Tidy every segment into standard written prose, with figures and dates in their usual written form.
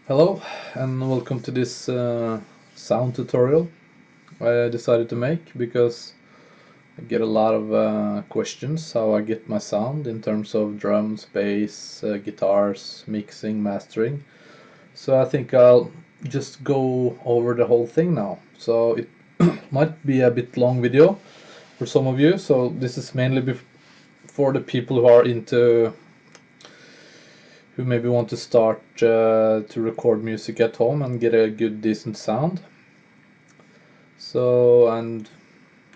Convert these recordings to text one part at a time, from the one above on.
Hello and welcome to this sound tutorial I decided to make because I get a lot of questions how I get my sound in terms of drums, bass, guitars, mixing, mastering. So I think I'll just go over the whole thing now. So it might be a bit long video for some of you, so this is mainly for the people who are into who maybe want to start to record music at home and get a good decent sound. So and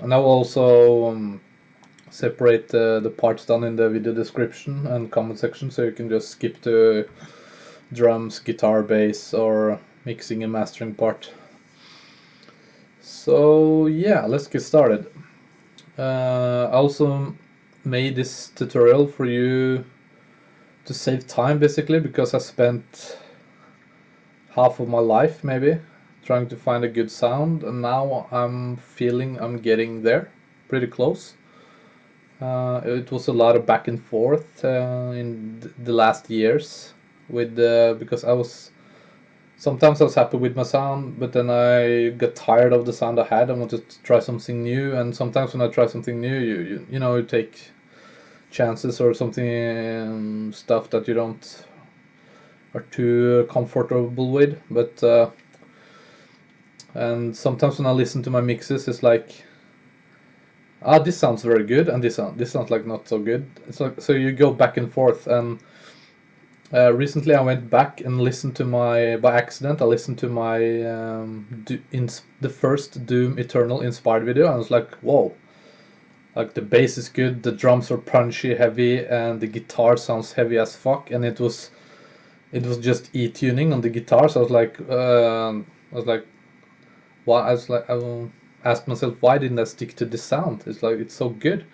I will also separate the parts down in the video description and comment section, so you can just skip to drums, guitar, bass, or mixing and mastering part. So yeah, let's get started. I also made this tutorial for you to save time, basically, because I spent half of my life maybe trying to find a good sound, and now I'm feeling I'm getting there, pretty close. It was a lot of back and forth in the last years with because sometimes I was happy with my sound, but then I got tired of the sound I had. I wanted to try something new, and sometimes when I try something new, you take chances or something, stuff that you don't are too comfortable with. But and sometimes when I listen to my mixes, it's like, this sounds very good, and this sounds like not so good. It's like, so you go back and forth. And recently I went back and listened to by accident I listened to my the first Doom Eternal inspired video, and I was like, whoa, like the bass is good, the drums are punchy, heavy, and the guitar sounds heavy as fuck, and it was just E-tuning on the guitar. So I was like, why? I asked myself, why didn't I stick to this sound? It's like, it's so good.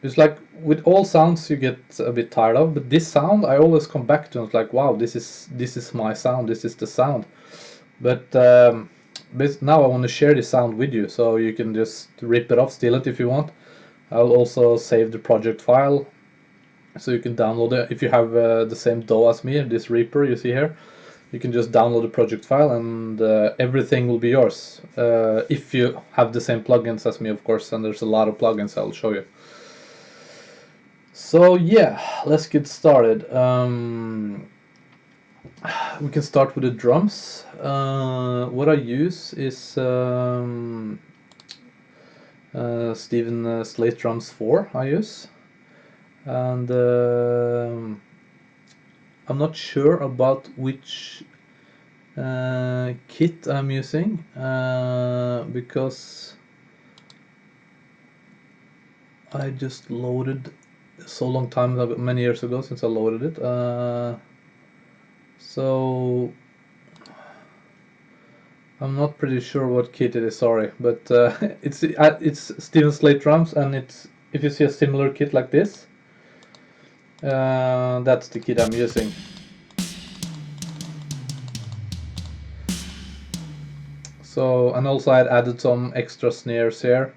It's like with all sounds you get a bit tired of, but this sound I always come back to. And it's like, wow, this is my sound. This is the sound. But now I want to share this sound with you, so you can just rip it off, steal it if you want. I'll also save the project file, so you can download it if you have the same DAW as me. This Reaper you see here, you can just download the project file, and everything will be yours if you have the same plugins as me, of course. And there's a lot of plugins I'll show you. So yeah, let's get started. We can start with the drums. What I use is Steven Slate Drums 4 I use. And I'm not sure about which kit I'm using because I just loaded so long time ago, many years ago since I loaded it. So I'm not pretty sure what kit it is, sorry, but it's Steven Slate drums, and it's, if you see a similar kit like this, that's the kit I'm using. So, and also I added some extra snares here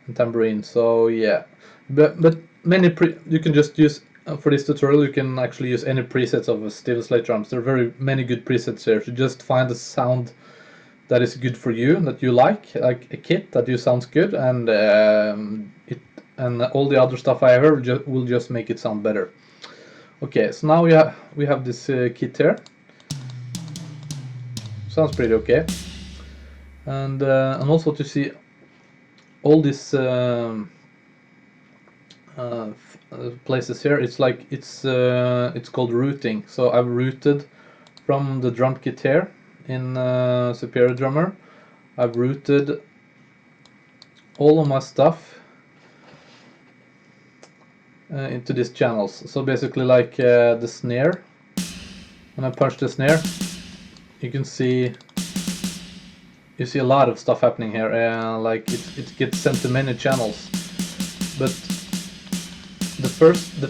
and tambourine. So yeah, but you can just use for this tutorial. You can actually use any presets of Steven Slate drums. There are very many good presets here. So just find the sound that is good for you, that you like a kit that you sounds good, and and all the other stuff I have will just make it sound better. Okay, so now we have this kit here. Sounds pretty okay. And also to see all these places here, it's like it's called routing. So I've routed from the drum kit here in Superior Drummer. I've routed all of my stuff into these channels. So basically, like the snare, when I punch the snare, you can see a lot of stuff happening here. Like it gets sent to many channels, but the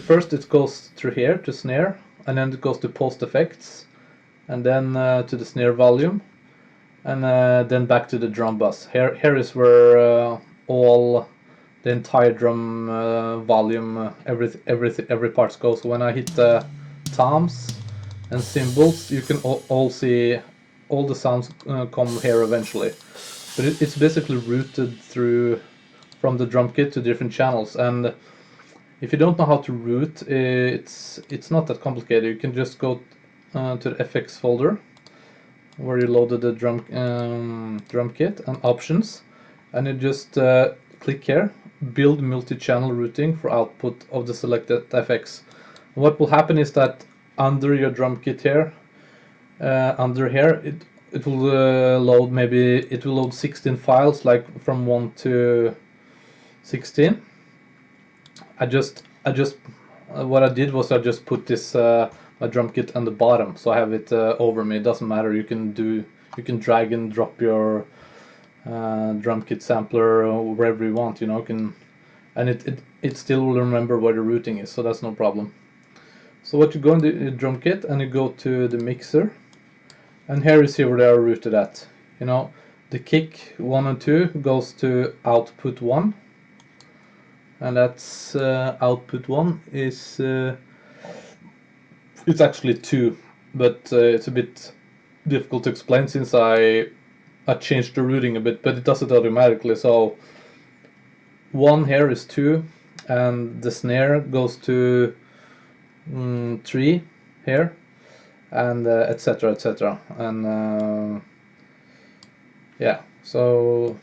first it goes through here to snare, and then it goes to post effects, and then to the snare volume, and then back to the drum bus. Here is where all the entire drum volume, every parts goes. So when I hit the toms, and cymbals, you can all see all the sounds come here eventually. But it's basically routed through from the drum kit to different channels, and if you don't know how to route, it's not that complicated. You can just go to the FX folder where you loaded the drum kit and options, and you just click here, build multi-channel routing for output of the selected FX. What will happen is that under your drum kit here, under here, it will load, maybe it will load 16 files, like from 1 to 16. What I did was I just put this my drum kit on the bottom, so I have it over me. It doesn't matter. You can drag and drop your drum kit sampler wherever you want. You know, and it still will remember where the routing is, so that's no problem. So what you go in the drum kit and you go to the mixer, and here you see where they are routed at. You know, the kick 1 and 2 goes to output 1, and that's output 1 is it's actually 2, but it's a bit difficult to explain since I changed the routing a bit, but it does it automatically. So 1 here is 2, and the snare goes to 3 here, and etc, etc, and yeah, so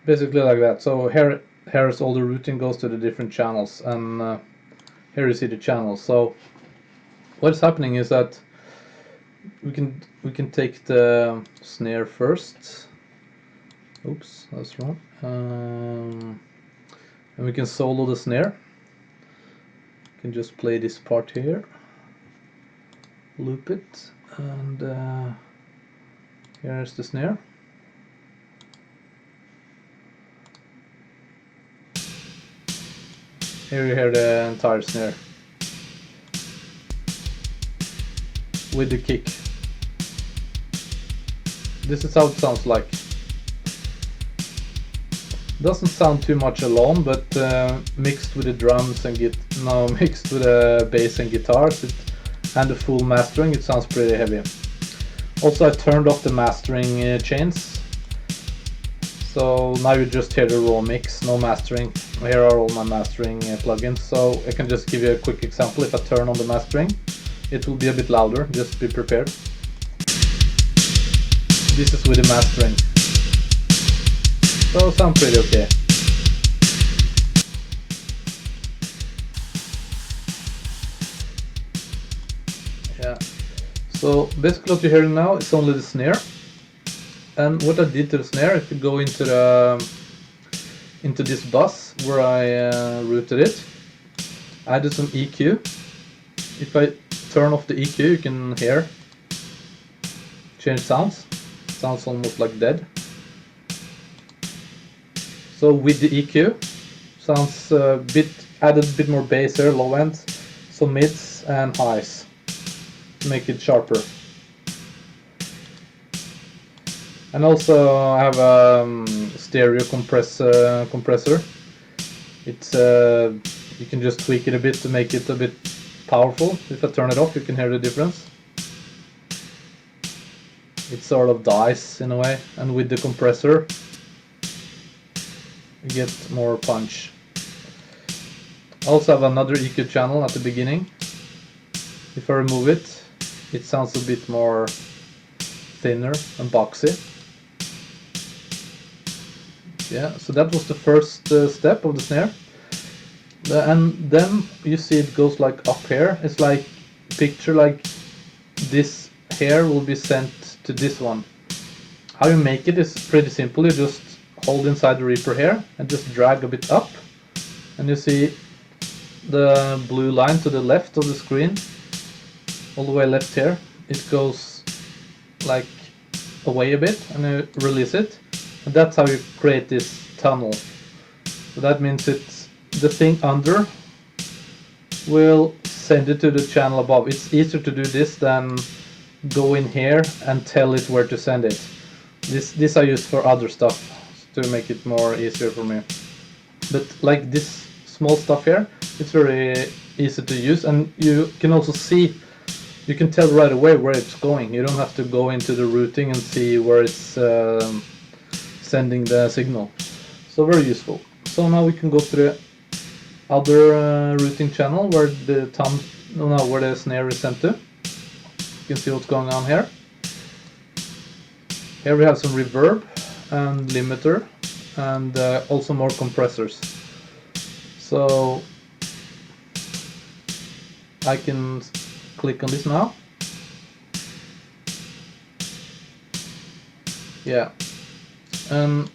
basically like that. So here's all the routing goes to the different channels, and here you see the channels. So what's happening is that we can take the snare first. Oops, that's wrong. And we can solo the snare. We can just play this part here, loop it, and here's the snare. Here you hear the entire snare with the kick. This is how it sounds like. Doesn't sound too much alone, but mixed with the drums and mixed with the bass and guitars, and the full mastering, it sounds pretty heavy. Also, I turned off the mastering chains, so now you just hear the raw mix, no mastering. Here are all my mastering plugins, so I can just give you a quick example. If I turn on the mastering, it will be a bit louder, just be prepared. This is with the mastering, so sound pretty okay. Yeah, so basically what you're hearing now is only the snare. And what I did to the snare, if you go into this bus where I routed it, I added some EQ. If I turn off the EQ, you can hear change sounds. Sounds almost like dead. So with the EQ, sounds added a bit more bass here, low end, some mids and highs to make it sharper. And also I have a stereo compressor. It's you can just tweak it a bit to make it a bit powerful. If I turn it off, you can hear the difference. It sort of dies in a way, and with the compressor you get more punch. I also have another EQ channel at the beginning. If I remove it, it sounds a bit more thinner and boxy. Yeah, so that was the first step of the snare. And then you see it goes like up here. It's like picture like this here will be sent to this one. How you make it is pretty simple. You just hold inside the Reaper here and just drag a bit up, and you see the blue line to the left of the screen, all the way left here. It goes like away a bit, and you release it, and that's how you create this tunnel. So that means it's the thing under will send it to the channel above. It's easier to do this than go in here and tell it where to send it. This I use for other stuff to make it more easier for me. But like this small stuff here, it's very easy to use, and you can also see you can tell right away where it's going. You don't have to go into the routing and see where it's sending the signal. So very useful. So now we can go to the other routing channel where the where the snare is sent to. You can see what's going on here. Here we have some reverb and limiter and also more compressors. So I can click on this now. Yeah, and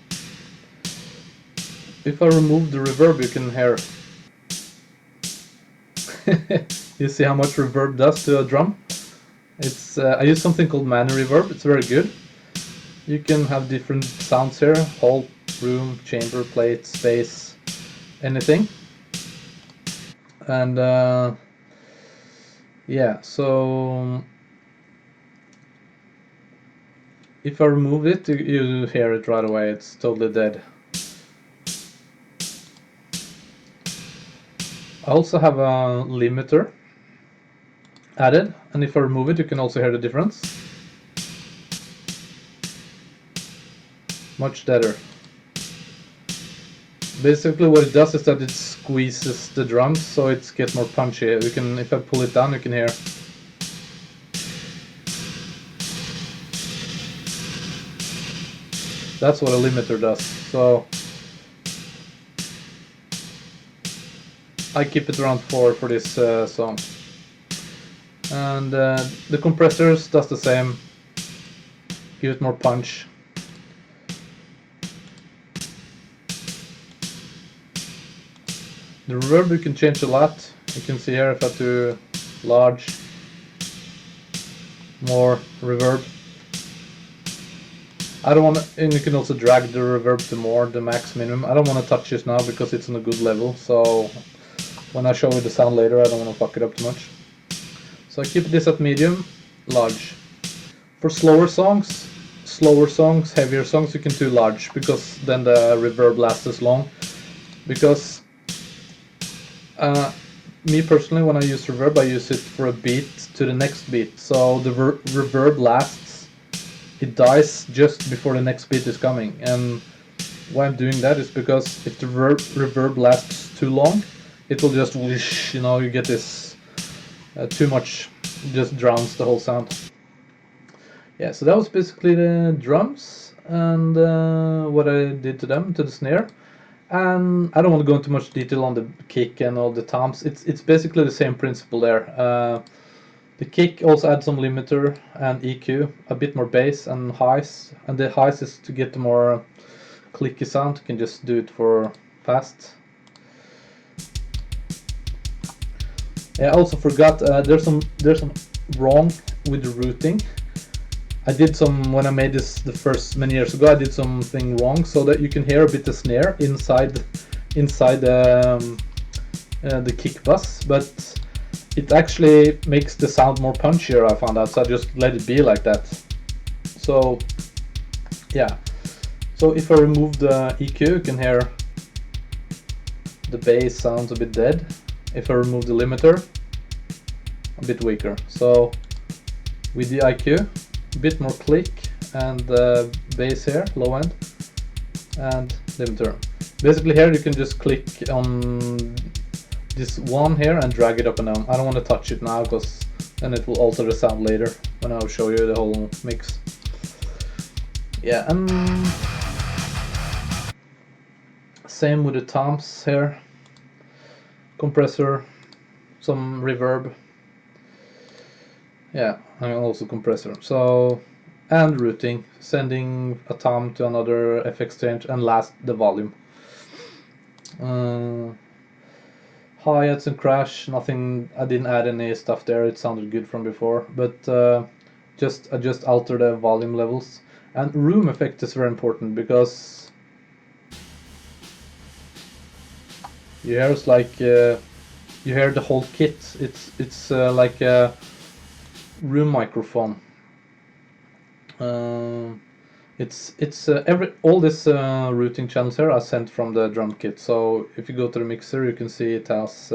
if I remove the reverb, you can hear. You see how much reverb does to a drum? It's I use something called mani reverb. It's very good. You can have different sounds here: hall, room, chamber, plate, space, anything. And yeah, so if I remove it, you hear it right away. It's totally dead. I also have a limiter added, and if I remove it, you can also hear the difference. Much better. Basically what it does is that it squeezes the drums so it gets more punchy. You can, if I pull it down, you can hear. That's what a limiter does. So I keep it around 4 for this song. And the compressors does the same. Give it more punch. The reverb you can change a lot. You can see here if I do large, more reverb. I don't want to, and you can also drag the reverb to more, the max minimum. I don't want to touch this now because it's on a good level, so when I show you the sound later I don't want to fuck it up too much. So I keep this at medium, large. For slower songs, heavier songs, you can do large because then the reverb lasts as long. Because me personally, when I use reverb, I use it for a beat to the next beat. So the reverb lasts, it dies just before the next beat is coming. And why I'm doing that is because if the reverb lasts too long, it will just whoosh, you know, you get this too much, just drowns the whole sound. Yeah, so that was basically the drums and what I did to them, to the snare. And I don't want to go into much detail on the kick and all the toms. It's basically the same principle there. The kick also adds some limiter and EQ, a bit more bass and highs. And the highs is to get the more clicky sound. You can just do it for fast. Yeah, I also forgot there's some wrong with the routing. I did some, when I made this the first many years ago, I did something wrong so that you can hear a bit the snare inside the kick bus, but it actually makes the sound more punchier, I found out, so I just let it be like that. So yeah, so if I remove the EQ, you can hear the bass sounds a bit dead. If I remove the limiter, a bit weaker. So with the IQ, a bit more click and bass here, low end, and limiter. Basically here you can just click on this one here and drag it up and down. I don't want to touch it now because then it will alter the sound later when I'll show you the whole mix. Yeah, and same with the toms here. Compressor, some reverb. Yeah, and also compressor. So, and routing, sending a tom to another FX change, and last the volume. Hi-hats and crash, nothing, I didn't add any stuff there, it sounded good from before, but I just alter the volume levels. And room effect is very important because you hear it's like you hear the whole kit. It's like a room microphone. All these routing channels here are sent from the drum kit. So if you go to the mixer, you can see it has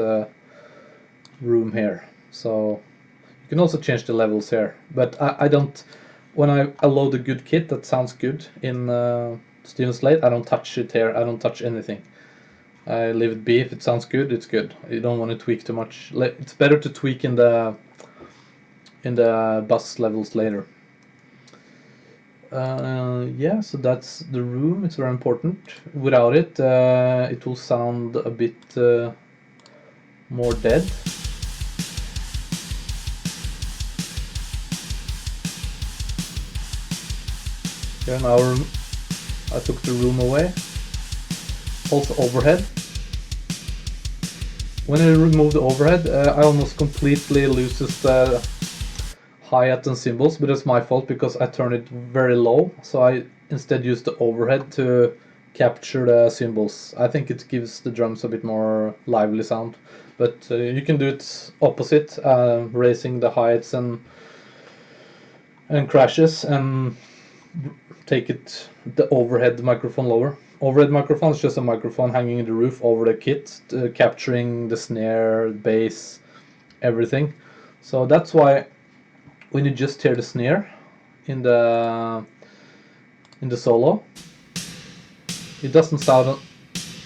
room here. So You can also change the levels here, but I don't. When I load a good kit that sounds good in Steven Slate, I don't touch it here. I don't touch anything. I leave it be. If it sounds good, it's good. You don't want to tweak too much. It's better to tweak in the bus levels later. Yeah, so that's the room. It's very important. Without it, it will sound a bit more dead. Here now I took the room away. Also overhead. When I remove the overhead, I almost completely loses the hi-hat and cymbals, but it's my fault because I turned it very low, so I instead use the overhead to capture the cymbals. I think it gives the drums a bit more lively sound, but you can do it opposite, raising the hi-hats and crashes, and take it the overhead microphone lower. Overhead microphone is just a microphone hanging in the roof over the kit, capturing the snare, bass, everything. So that's why when you just hear the snare in the solo, it doesn't sound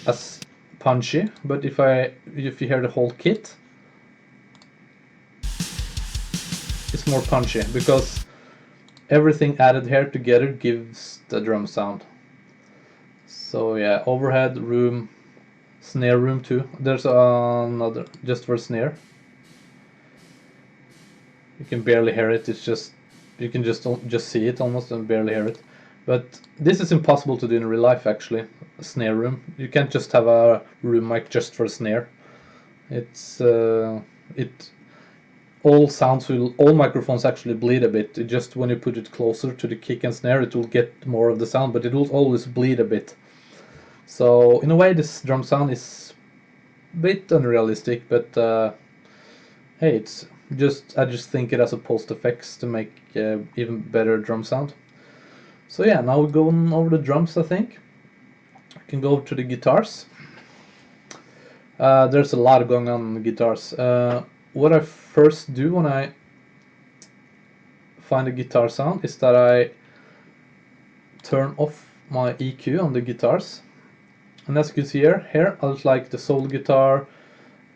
as punchy. But if you hear the whole kit, it's more punchy because everything added here together gives the drum sound. So yeah, overhead, room, snare room too. There's another just for snare. You can barely hear it. It's just you can just see it almost and barely hear it. But this is impossible to do in real life actually. A snare room. You can't just have a room mic just for snare. It's all microphones actually bleed a bit. It just when you put it closer to the kick and snare, it will get more of the sound, but it will always bleed a bit. So in a way, this drum sound is a bit unrealistic, but hey, I just think it as a post effects to make even better drum sound. So yeah, now we're going over the drums. I think I can go to the guitars. There's a lot going on in the guitars. What I first do when I find a guitar sound is that I turn off my EQ on the guitars. And as you can see here I would like the soul guitar,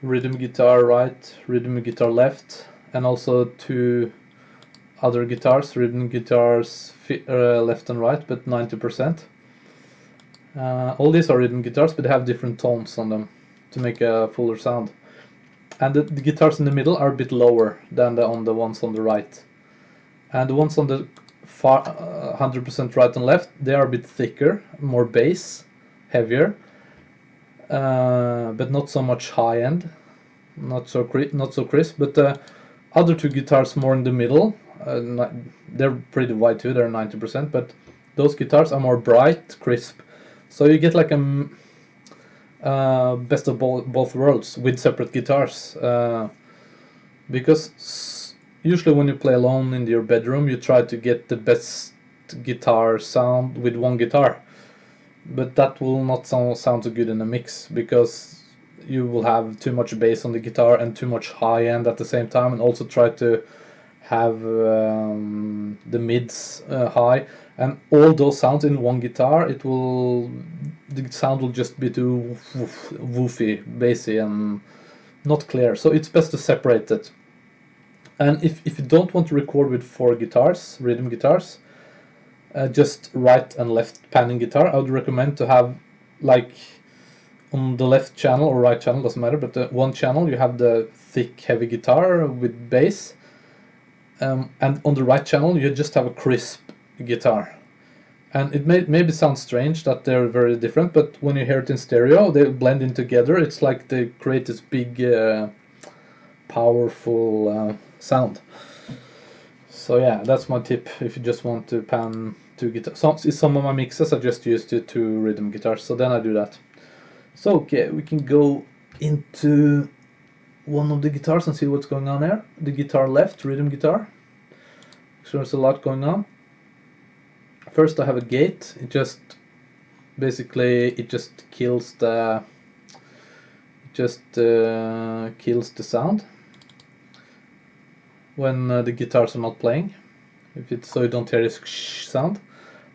rhythm guitar right, rhythm guitar left, and also two other guitars, rhythm guitars left and right, but 90%. All these are rhythm guitars, but they have different tones on them to make a fuller sound. And the guitars in the middle are a bit lower than the ones on the right. And the ones on the far 100% right and left, they are a bit thicker, more bass, heavier, but not so much high end, not so crisp. But the other two guitars more in the middle, they're pretty wide too, they're 90%, but those guitars are more bright, crisp. So you get like a best of both worlds with separate guitars, because usually when you play alone in your bedroom, you try to get the best guitar sound with one guitar, but that will not sound so good in a mix because you will have too much bass on the guitar and too much high end at the same time, and also try to have the mids high, and all those sounds in one guitar, the sound will just be too woofy, bassy, and not clear. So it's best to separate it. And if you don't want to record with four guitars, rhythm guitars, just right and left panning guitar, I would recommend to have, like, on the left channel or right channel, doesn't matter, but one channel you have the thick heavy guitar with bass, and on the right channel you just have a crisp guitar. And it maybe sound strange that they're very different, but when you hear it in stereo, they blend in together. It's like they create this big powerful sound. So yeah, that's my tip if you just want to pan two guitars. Some of my mixes I just used two rhythm guitars, so then I do that. So okay, we can go into one of the guitars and see what's going on there. The guitar left, rhythm guitar. So there's a lot going on. First I have a gate. It just kills the kills the sound. when the guitars are not playing, so you don't hear this sound.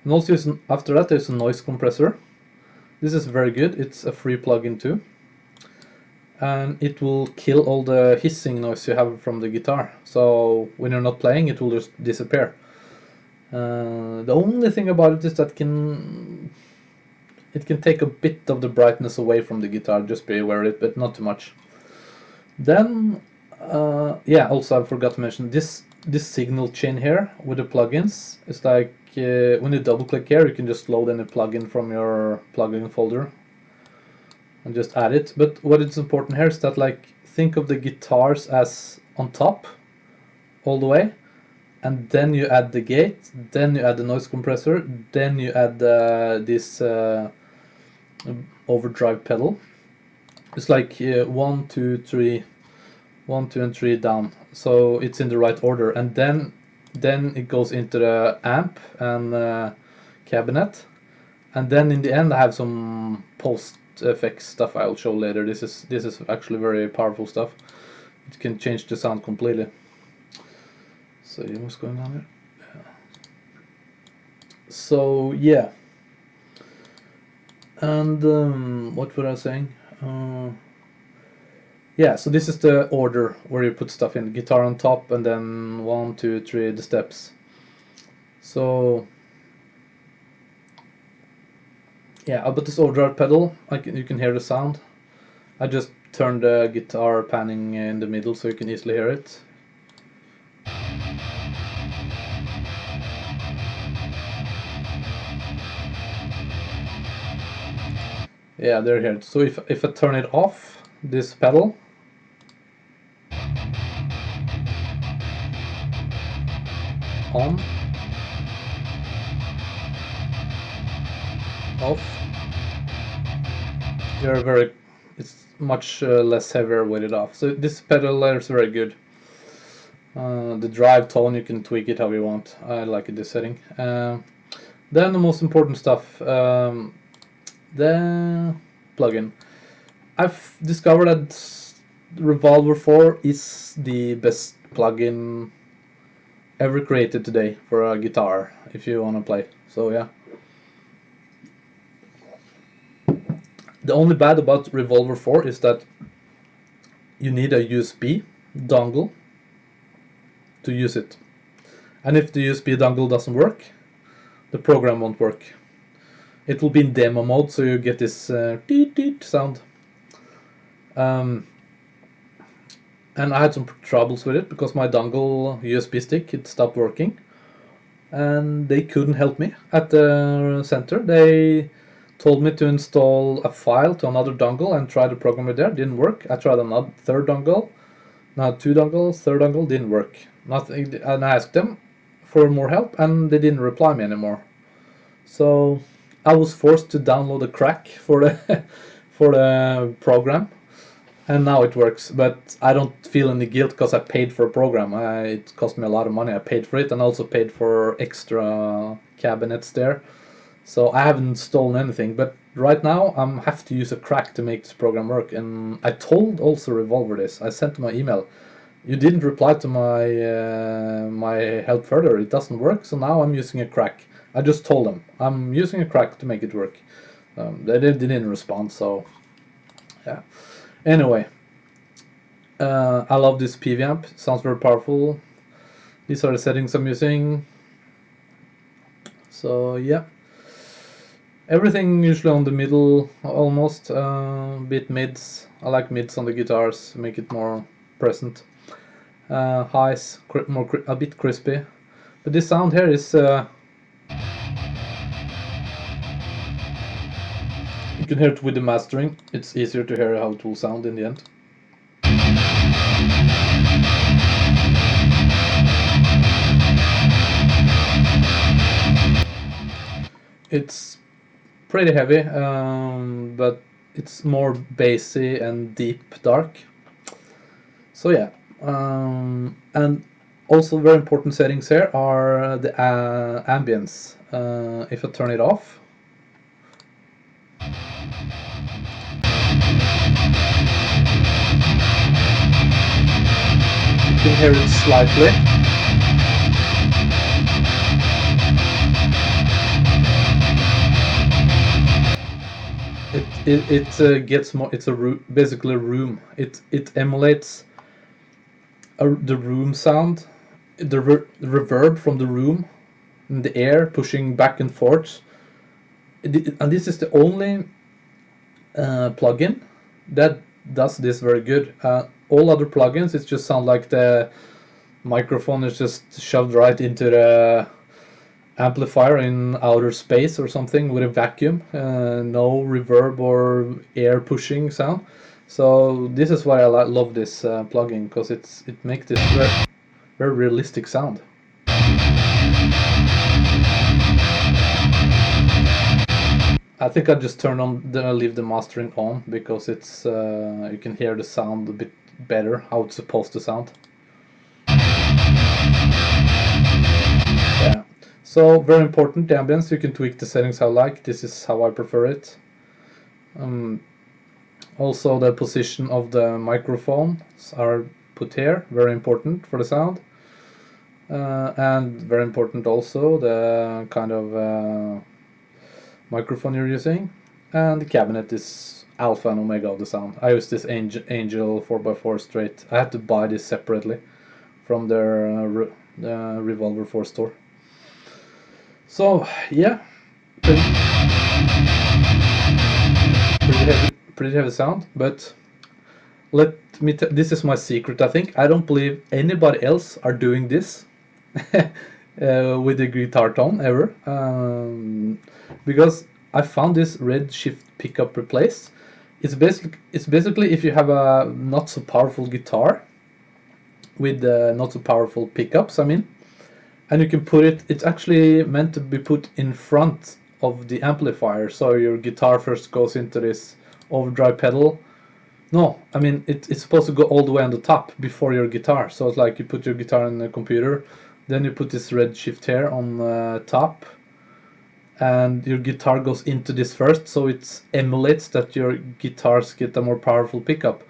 And also after that there's a noise compressor. This is very good. It's a free plugin too, and it will kill all the hissing noise you have from the guitar. So when you're not playing, it will just disappear. The only thing about it is that it can take a bit of the brightness away from the guitar. Just be aware of it, but not too much. Then, yeah, also I forgot to mention this signal chain here with the plugins. It's like when you double click here, you can just load any plugin from your plugin folder and just add it. But what is important here is that, like, think of the guitars as on top all the way, and then you add the gate, then you add the noise compressor, then you add this overdrive pedal. It's like 1, 2, 3, 1, 2, and 3 down, so it's in the right order, and then it goes into the amp and cabinet, and then in the end I have some post effects stuff I'll show later. This is actually very powerful stuff. It can change the sound completely. So yeah, what's going on here? Yeah. So yeah, and what was I saying? Yeah, so this is the order where you put stuff in. Guitar on top, and then 1, 2, 3, the steps. So yeah, but this overdrive pedal, you can hear the sound. I just turned the guitar panning in the middle so you can easily hear it. Yeah, they're here. So if I turn it off, this pedal, on, off, it's much less heavier with it off. So this pedal layer is very good. The drive tone, you can tweak it how you want. I like it, this setting. Then the most important stuff, the plugin. I've discovered that Revolver 4 is the best plugin ever created today for a guitar if you want to play. So yeah. The only bad about Revolver 4 is that you need a USB dongle to use it. And if the USB dongle doesn't work, the program won't work. It will be in demo mode, so you get this deet deet sound. And I had some troubles with it because my dongle USB stick, it stopped working. And they couldn't help me at the center. They told me to install a file to another dongle and try to program it there. Didn't work. I tried another third dongle. Now 2 dongles, third dongle, didn't work. Nothing. And I asked them for more help, and they didn't reply me anymore. So I was forced to download a crack for the for the program, and now it works. But I don't feel any guilt because I paid for a program. It cost me a lot of money. I paid for it and also paid for extra cabinets there. So I haven't stolen anything, but right now I have to use a crack to make this program work. And I told also Revolver this. I sent them an email. You didn't reply to my help further. It doesn't work, so now I'm using a crack. I just told them I'm using a crack to make it work. They didn't respond, so yeah. Anyway, I love this PV amp. It sounds very powerful. These are the settings I'm using. So yeah. Everything usually on the middle, almost. Bit mids. I like mids on the guitars, make it more present. Highs, a bit crispy. But this sound here is... you can hear it with the mastering. It's easier to hear how it will sound in the end. It's pretty heavy, but it's more bassy and deep dark. So yeah, and also very important settings here are the ambience. If I turn it off, you can hear it slightly. It gets more. It's basically a room. It emulates the room sound, the reverb from the room, and the air pushing back and forth. And this is the only plugin that does this very good. All other plugins, it just sound like the microphone is just shoved right into the amplifier in outer space or something with a vacuum, no reverb or air pushing sound. So this is why I love this plugin, because it makes this very realistic sound. I think I just turn on, then I leave the mastering on, because it's you can hear the sound a bit better, how it's supposed to sound. Yeah. So very important, the ambience, you can tweak the settings how you like. This is how I prefer it. Also the position of the microphones are put here, very important for the sound. And very important also the kind of microphone you're using. And the cabinet is alpha and omega of the sound. I use this Angel 4x4 straight. I had to buy this separately from their Revolver 4 store. So yeah, pretty heavy sound, but let me this is my secret. I think I don't believe anybody else are doing this with the EGT ever, because I found this red shift pickup replace. It's basically if you have a not so powerful guitar with not so powerful pickups, I mean, and you can put it, it's actually meant to be put in front of the amplifier, so your guitar first goes into this overdrive pedal. No, I mean it's supposed to go all the way on the top before your guitar. So it's like you put your guitar in the computer, then you put this red shift here on top, and your guitar goes into this first, so it emulates that your guitars get a more powerful pickup.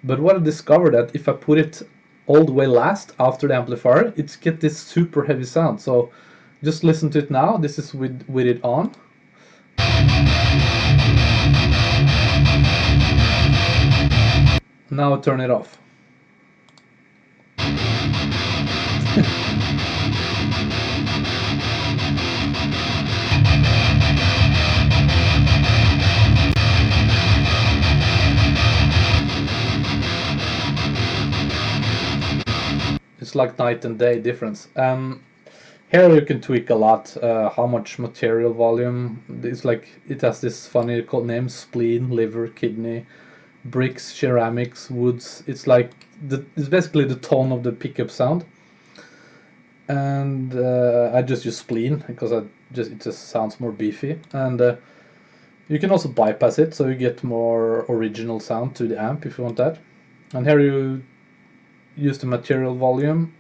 But what I discovered that if I put it all the way last after the amplifier, it's get this super heavy sound. So just listen to it now. This is with it on. Now turn it off. It's like night and day difference. Here you can tweak a lot. How much material volume? It's like it has this funny name: spleen, liver, kidney, bricks, ceramics, woods. It's like it's basically the tone of the pickup sound. And I just use spleen because it just sounds more beefy. And you can also bypass it, so you get more original sound to the amp if you want that. And here you use the material volume.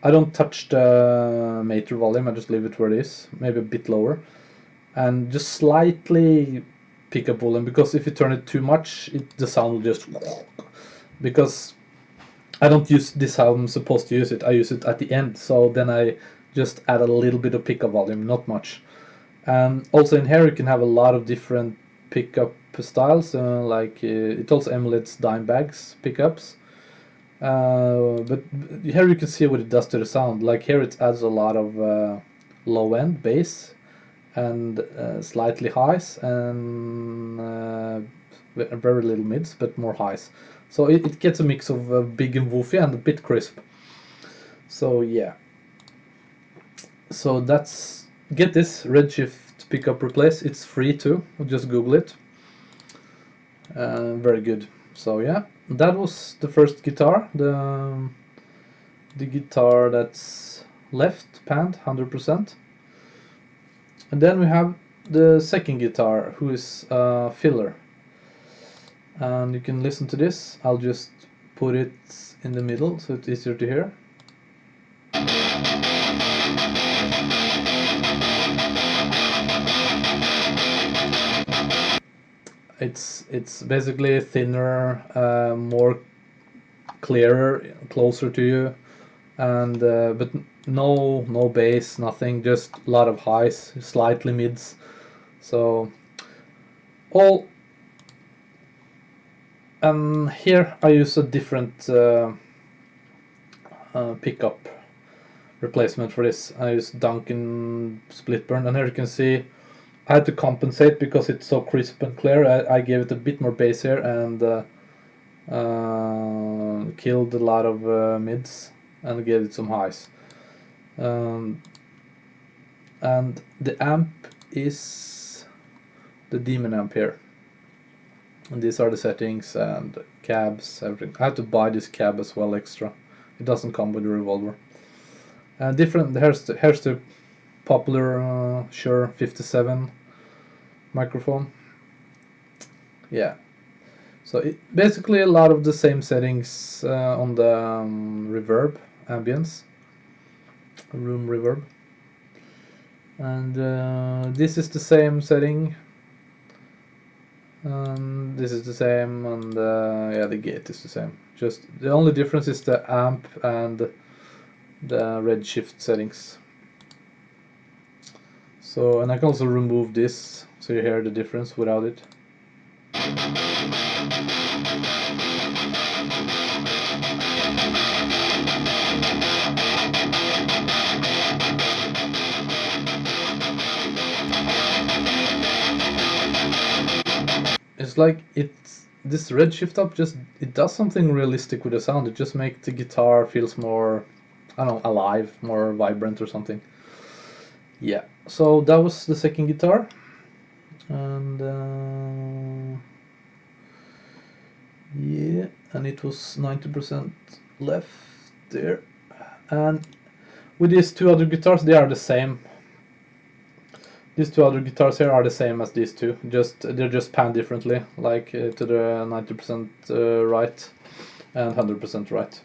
I don't touch the meter volume, I just leave it where it is, maybe a bit lower. And just slightly pick up volume, because if you turn it too much, the sound will just... Because I don't use this how I'm supposed to use it, I use it at the end, so then I just add a little bit of pickup volume, not much. And also in here you can have a lot of different pickup styles, like it also emulates Dimebags pickups. But here you can see what it does to the sound. Like here it adds a lot of low end bass and slightly highs, and very little mids, but more highs. So it gets a mix of big and woofy and a bit crisp. So yeah. So that's, get this Redshift pickup replace. It's free too. Just Google it. Very good. So yeah, that was the first guitar. The guitar that's left panned 100%. And then we have the second guitar, who is filler. And you can listen to this. I'll just put it in the middle so it's easier to hear. It's basically thinner, more clearer, closer to you, and but no bass, nothing, just a lot of highs, slightly mids. So all, and here I use a different pickup replacement for this. I use Duncan Splitburn, and here you can see I had to compensate because it's so crisp and clear. I gave it a bit more bass here and killed a lot of mids and gave it some highs. And the amp is the Demon amp here. And these are the settings and cabs, everything. I had to buy this cab as well extra. It doesn't come with the Revolver. And different. Here's the popular Shure 57 microphone. Yeah. So basically a lot of the same settings on the reverb, ambience, room reverb. And this is the same setting. This is the same, and yeah, the gate is the same. Just the only difference is the amp and the redshift settings. So, and I can also remove this, so you hear the difference without it. It's like this redshift up it does something realistic with the sound. It just makes the guitar feels more, I don't know, alive, more vibrant or something. Yeah, so that was the second guitar, and yeah, and it was 90% left there. And with these two other guitars, they are the same. These two other guitars here are the same as these two, they're just panned differently, like to the 90% right and 100% right.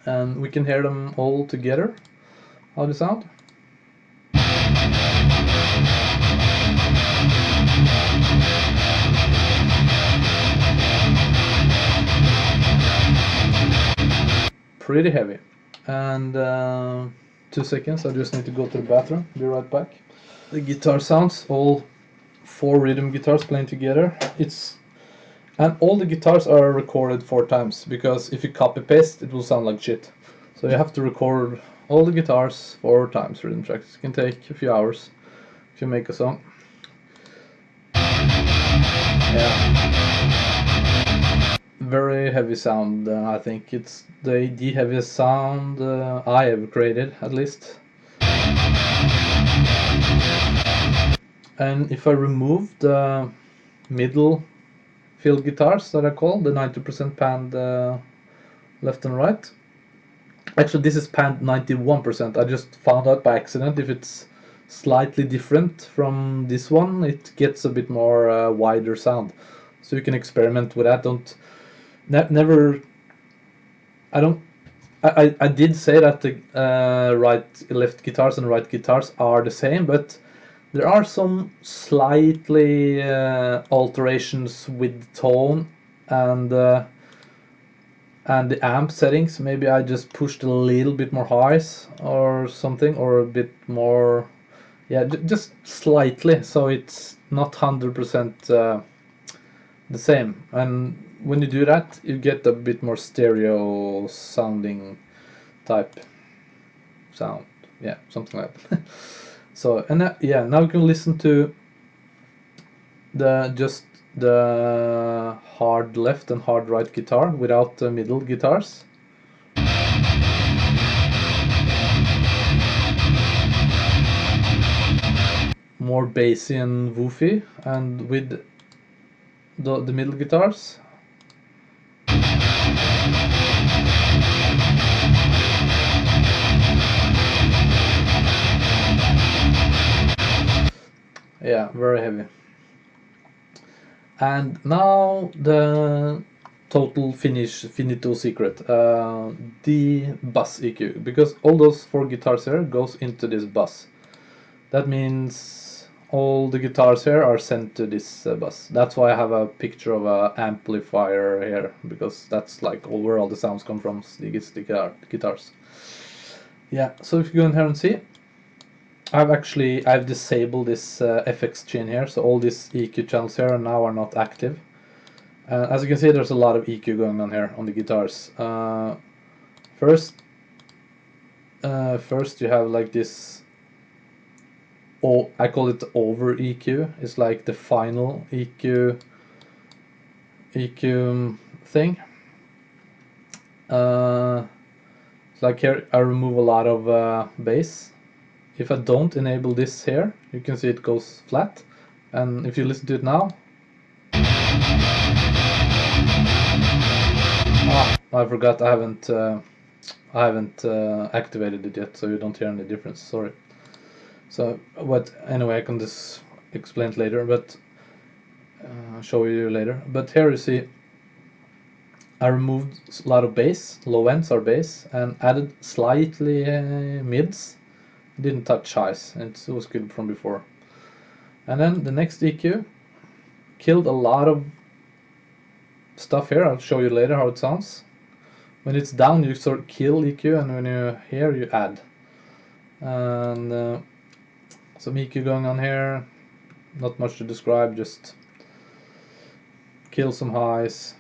And we can hear them all together, how they sound. Pretty heavy. And 2 seconds, I just need to go to the bathroom, be right back. The guitar sounds, all 4 rhythm guitars playing together. And all the guitars are recorded 4 times, because if you copy paste it will sound like shit. So you have to record all the guitars 4 times, rhythm tracks. It can take a few hours if you make a song. Yeah. Very heavy sound, I think it's the heaviest sound I ever created, at least. And if I remove the middle fill guitars that I call the 90% panned left and right, actually this is panned 91%. I just found out by accident if it's slightly different from this one, it gets a bit more wider sound. So you can experiment with that. I did say that the left guitars and right guitars are the same, but there are some slightly alterations with tone and the amp settings. Maybe I just pushed a little bit more highs or something, or a bit more, yeah, just slightly, so it's not 100% the same. And when you do that, you get a bit more stereo sounding type sound, yeah, something like that. So, and yeah, now you can listen to the hard left and hard right guitar without the middle guitars. More bassy and woofy, and with the middle guitars. Yeah, very heavy. And now the total finito secret, the bus EQ, because all those 4 guitars here goes into this bus. That means all the guitars here are sent to this bus. That's why I have a picture of a amplifier here, because that's like where all the sounds come from. The guitars. Yeah, so if you go in here and see, I've disabled this FX chain here, so all these EQ channels here now are not active. As you can see, there's a lot of EQ going on here on the guitars. First you have like this, I call it over EQ. It's like the final EQ thing. It's like here I remove a lot of bass. If I don't enable this here, you can see it goes flat. And if you listen to it now, I forgot I haven't activated it yet, so you don't hear any difference. Sorry. So, but anyway, I can just explain it later, but show you later. But here you see, I removed a lot of bass, low ends are bass, and added slightly mids. Didn't touch highs, and it was good from before. And then the next EQ killed a lot of stuff here. I'll show you later how it sounds. When it's down, you sort of kill EQ, and when you're here, you add. And some EQ going on here. Not much to describe, just kill some highs,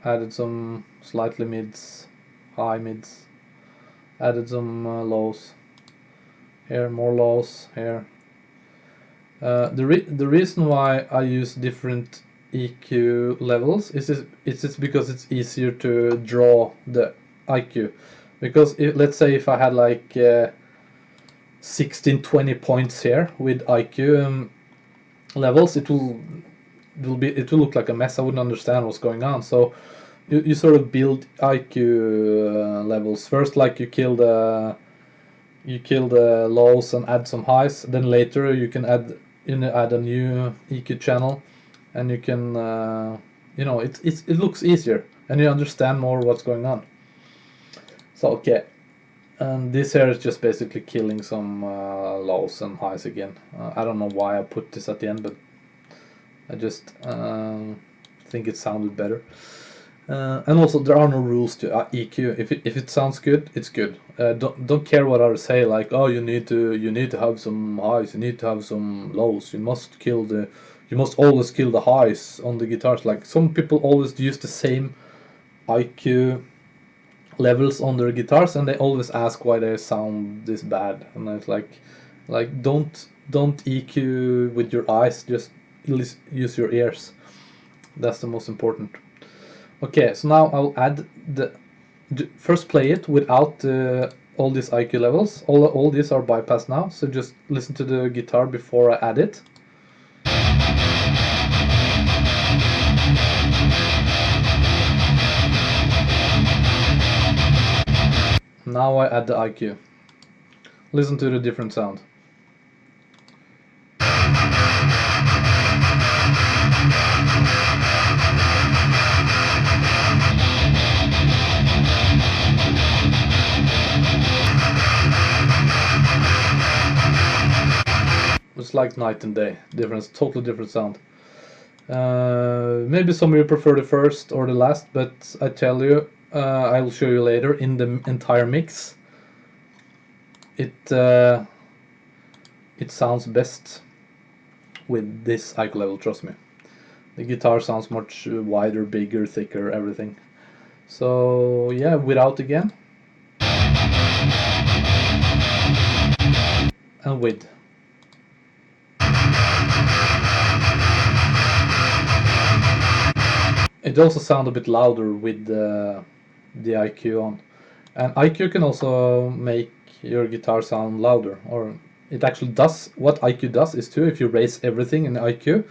added some slightly mids, high mids, added some lows. Here, more lows here. The reason why I use different EQ levels is it's because it's easier to draw the IQ. Because let's say if I had like 16, 20 points here with IQ levels, it will look like a mess. I wouldn't understand what's going on. So you sort of build IQ levels first, like you kill the lows and add some highs. Then later you can add a new EQ channel, and you can it looks easier and you understand more what's going on. So okay, and this here is just basically killing some lows and highs again. I don't know why I put this at the end, but I just think it sounded better. And also, there are no rules to EQ. If it sounds good, it's good. Don't care what others say. Like, oh, you need to have some highs, you need to have some lows. You must always kill the highs on the guitars. Like, some people always use the same IQ levels on their guitars, and they always ask why they sound this bad. And it's like don't EQ with your eyes. Just use your ears. That's the most important. Okay, so now I'll add first play it without all these IQ levels. All these are bypassed now, so just listen to the guitar before I add it. Now I add the IQ. Listen to the different sound. It's like night and day difference, totally different sound. Maybe some of you prefer the first or the last, but I tell you, I will show you later in the entire mix. It sounds best with this IQ level, trust me. The guitar sounds much wider, bigger, thicker, everything. So yeah, without again. And with. It also sounds a bit louder with the IQ on. And IQ can also make your guitar sound louder, or it actually does. What IQ does is too, if you raise everything in IQ,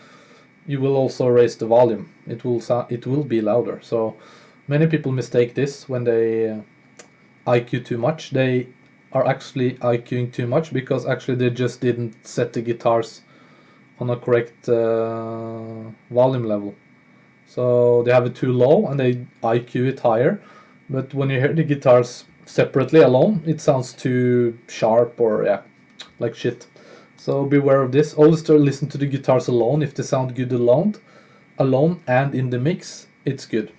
you will also raise the volume. It will be louder. So many people mistake this when they IQ too much. They are actually IQing too much because actually they just didn't set the guitars on a correct volume level. So they have it too low and they IQ it higher. But when you hear the guitars separately alone, it sounds too sharp or like shit. So beware of this. Always listen to the guitars alone. If they sound good alone and in the mix, it's good.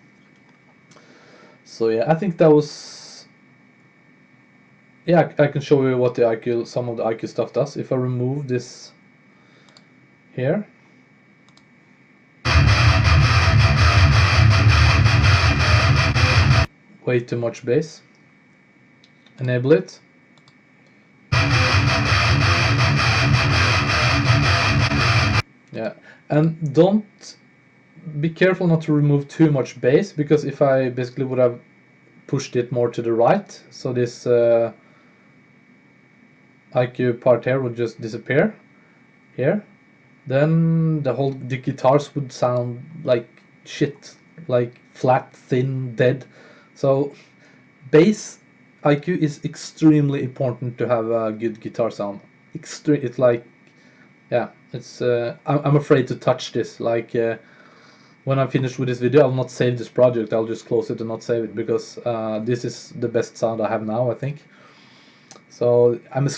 So yeah, I think that was... Yeah, I can show you what the IQ, some of the IQ stuff does. If I remove this here, way too much bass. Enable it. Yeah, and don't be careful not to remove too much bass, because if I basically would have pushed it more to the right, so this IQ part here would just disappear here, then the guitars would sound like shit, like flat, thin, dead. So bass IQ is extremely important to have a good guitar sound. It's like, yeah, it's I'm afraid to touch this. Like when I'm finished with this video, I'll not save this project. I'll just close it and not save it, because this is the best sound I have now, I think. So I'm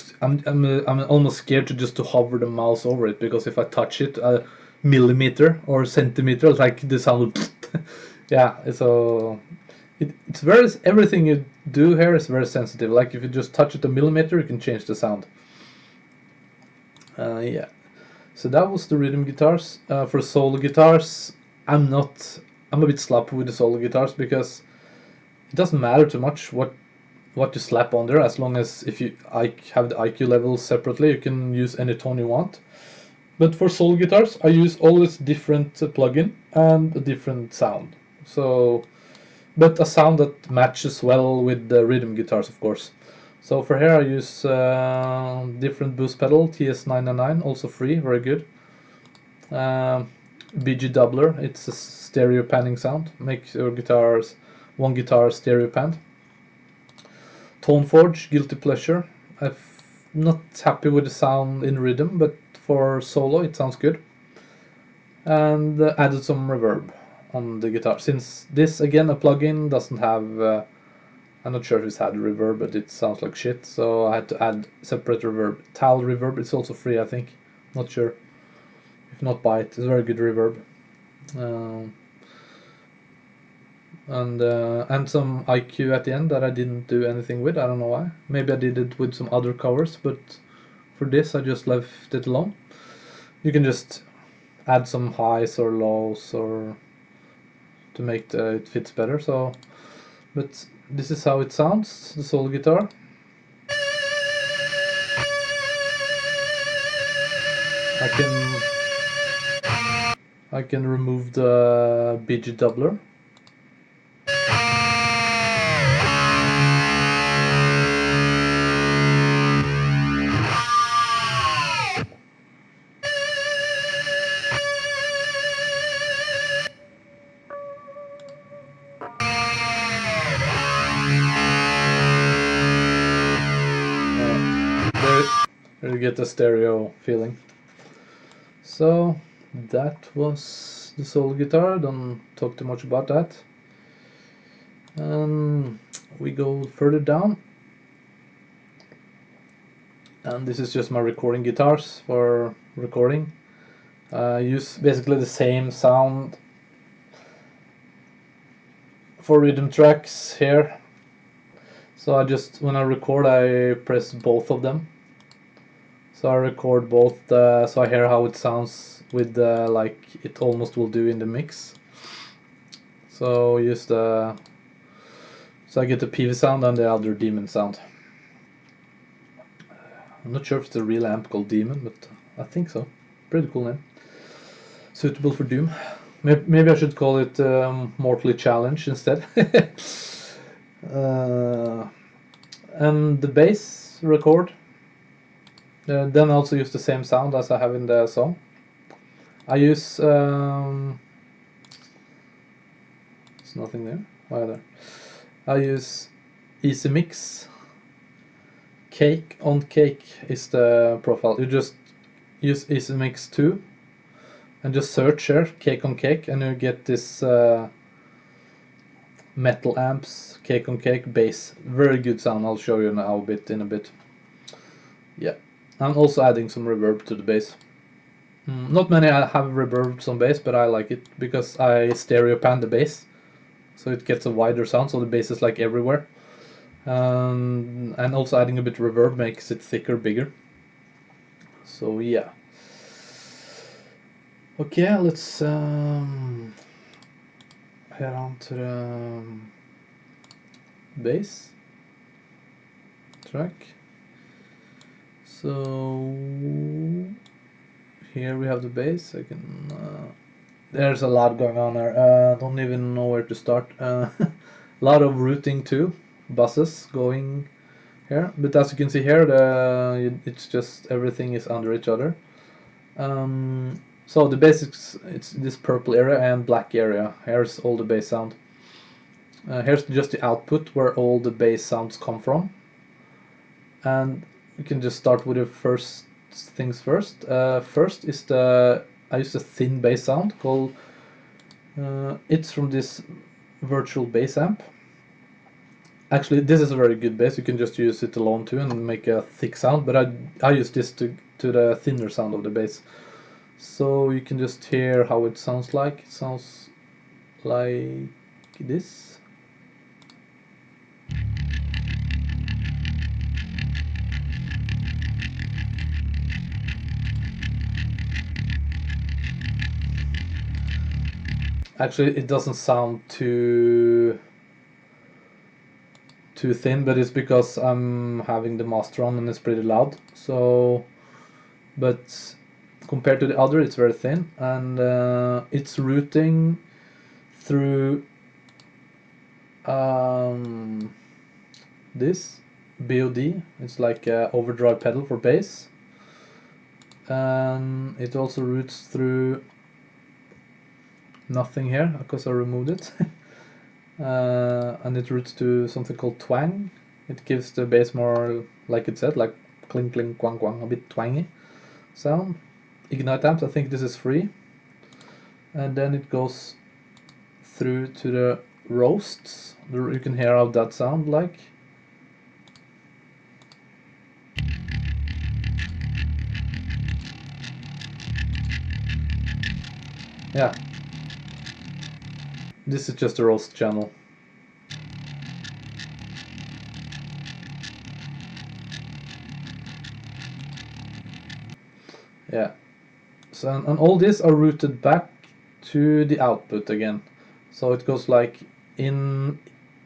almost scared to hover the mouse over it, because if I touch it a millimeter or centimeter, like the sound would yeah. So it's very, everything you do here is very sensitive. Like if you just touch it a millimeter, you can change the sound. Yeah. So that was the rhythm guitars. For solo guitars, I'm a bit sloppy with the solo guitars, because it doesn't matter too much what you slap on there, as long as if you have the IQ levels separately, you can use any tone you want. But for solo guitars, I use always different plugin and a different sound. So, but a sound that matches well with the rhythm guitars, of course. So for here I use different boost pedal, TS999, also free, very good. BG doubler, it's a stereo panning sound, makes your guitars one guitar stereo panned. Toneforge, Guilty Pleasure. I'm not happy with the sound in rhythm, but for solo it sounds good. And added some reverb on the guitar. Since this, again, a plugin doesn't have... I'm not sure if it's had reverb, but it sounds like shit, so I had to add separate reverb. Tal reverb, it's also free, I think. Not sure. If not, buy it. It's a very good reverb. And some IQ at the end that I didn't do anything with. I don't know why. Maybe I did it with some other covers, but for this I just left it alone. You can just add some highs or lows or to make it fits better. So, but this is how it sounds, the solo guitar. I can remove the BG doubler. There you get the stereo feeling. So that was the solo guitar. Don't talk too much about that. We go further down, and this is just my recording guitars for recording. I use basically the same sound for rhythm tracks here. So when I record, I press both of them. So I record both, so I hear how it sounds with like it almost will do in the mix. So so I get the PV sound and the other Demon sound. I'm not sure if it's a real amp called Demon, but I think so. Pretty cool name. Suitable for Doom. Maybe I should call it Mortally Challenge instead. And the bass record. Then I also use the same sound as I have in the song. I use... there's nothing there. Why there? I use Easy Mix. Cake on Cake is the profile. You just use Easy Mix 2 and just search here, Cake on Cake, and you get this metal amps, Cake on Cake bass. Very good sound. I'll show you now in a bit. Yeah. I'm also adding some reverb to the bass. Not many have reverbs on bass, but I like it because I stereo pan the bass, so it gets a wider sound, so the bass is like everywhere. And also adding a bit of reverb makes it thicker, bigger. So yeah. Okay, let's head on to the bass track. So here we have the bass. I can. There's a lot going on there. Don't even know where to start. A lot of routing too, buses going here. But as you can see here, it's just everything is under each other. So the basics, it's this purple area and black area. Here's all the bass sound. Here's just the output where all the bass sounds come from. And we can just start with the first things first. First is I use a thin bass sound called, it's from this virtual bass amp. Actually, this is a very good bass. You can just use it alone too and make a thick sound, but I use this to the thinner sound of the bass. So you can just hear how it sounds like. It sounds like this. Actually, it doesn't sound too thin, but it's because I'm having the master on and it's pretty loud. So, but compared to the other, it's very thin, and it's routing through this BOD. It's like a overdrive pedal for bass, and it also routes through nothing here because I removed it. And it routes to something called twang. It gives the bass more, like it said, like cling cling quang quang, a bit twangy sound. Ignite amps, I think this is free. And then it goes through to the roasts. You can hear how that sound like. Yeah. This is just a roast channel. Yeah. So, and all these are routed back to the output again. So it goes like it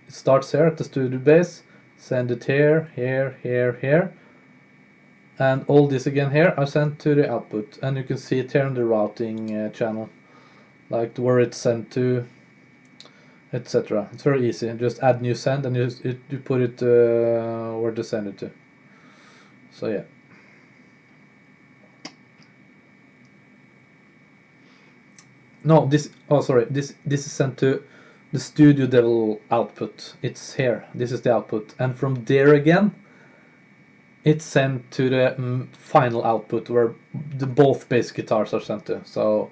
starts here at the studio bass, send it here, here, and all this again here are sent to the output, and you can see it here in the routing channel, like where it's sent to, etc. It's very easy. Just add new send and you put it where to send it to. So yeah. No, this. Oh, sorry. This is sent to the studio level output. It's here. This is the output, and from there again, it's sent to the final output where both bass guitars are sent to. So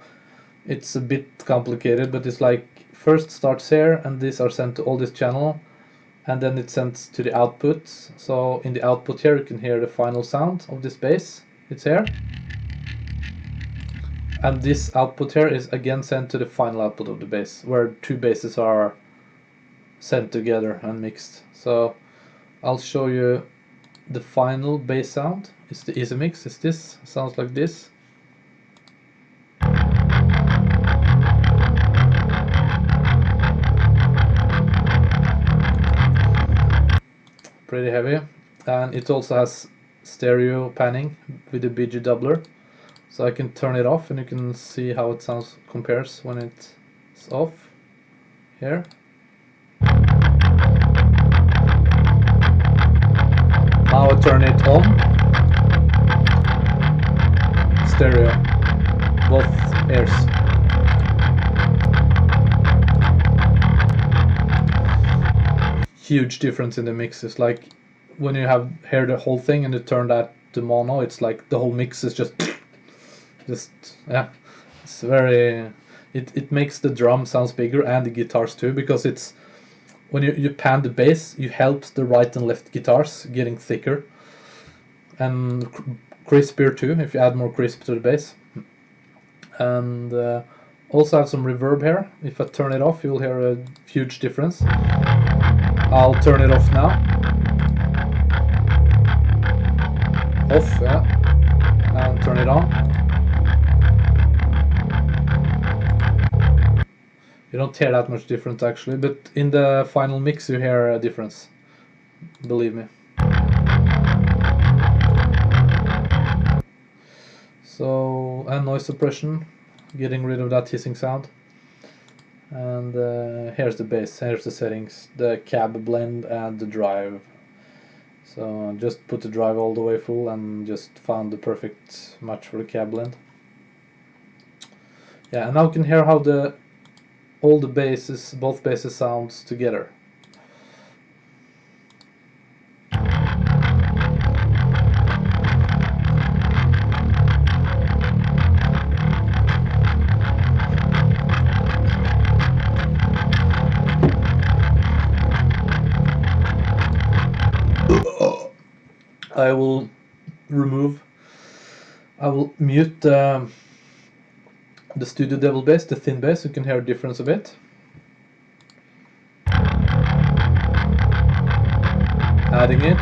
it's a bit complicated, but it's like first starts here, and these are sent to all this channel, and then it's sent to the output. So in the output here, you can hear the final sound of this bass. It's here. And this output here is again sent to the final output of the bass, where two basses are sent together and mixed. So I'll show you the final bass sound. It's the easy mix. It's this. Sounds like this. Pretty heavy. And it also has stereo panning with the BG doubler. So I can turn it off and you can see how it sounds compares when it's off. Here. Now I turn it on. Stereo. Both ears. Huge difference in the mix. It's like when you have heard the whole thing and you turn that to mono, it's like the whole mix is just yeah. It's very it makes the drum sounds bigger and the guitars too, because it's when you pan the bass, you help the right and left guitars getting thicker and crispier too, if you add more crisp to the bass. And also have some reverb here. If I turn it off, you'll hear a huge difference. I'll turn it off now. Off, yeah. And turn it on. You don't hear that much difference actually, but in the final mix you hear a difference. Believe me. So, and noise suppression, getting rid of that hissing sound. And here's the bass, here's the settings, the cab blend and the drive. So just put the drive all the way full and just found the perfect match for the cab blend. Yeah, and now you can hear how all the basses, both basses sounds together. I will mute the Studio Devil bass, the thin bass. You can hear a difference a bit. Adding it.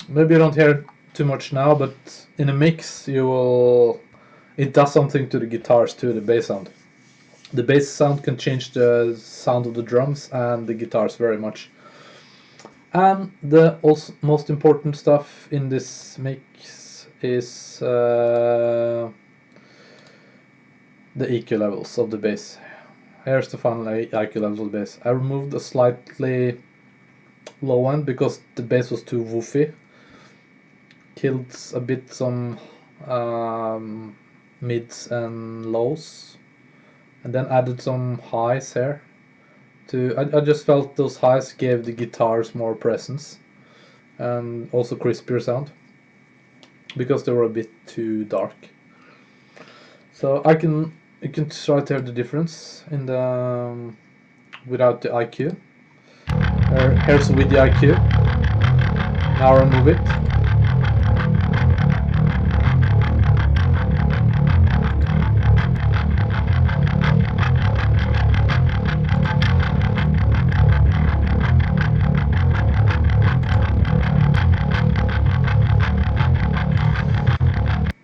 Maybe you don't hear too much now, but in a mix it does something to the guitars too, the bass sound. The bass sound can change the sound of the drums and the guitars very much. And the most important stuff in this mix is the EQ levels of the bass. Here's the final EQ levels of the bass. I removed a slightly low end because the bass was too woofy. Killed a bit some mids and lows, and then added some highs here. I just felt those highs gave the guitars more presence and also crispier sound because they were a bit too dark. So you can try to hear the difference in the without the IQ. Here's with the IQ. Now remove it.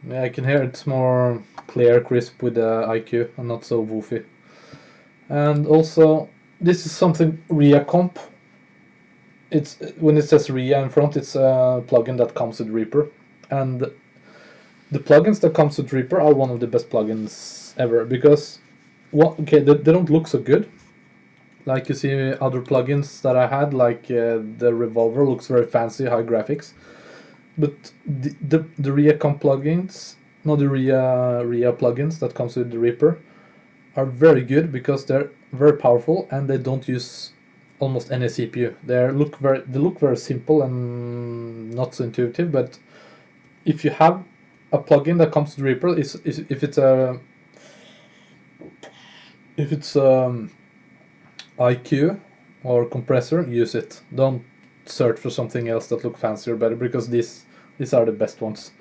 I can hear it's more clear, crisp with the IQ and not so woofy. And also, this is something RIA Comp. It's when it says RIA in front, it's a plugin that comes with Reaper. And the plugins that comes with Reaper are one of the best plugins ever because, they don't look so good. Like you see other plugins that I had, like the Revolver looks very fancy, high graphics. But the RIA Comp plugins, not the RIA plugins that comes with the Reaper, are very good because they're very powerful and they don't use almost any CPU. They look very simple and not so intuitive. But if you have a plugin that comes with Reaper, if it's IQ or compressor, use it. Don't search for something else that look fancier or better because these are the best ones.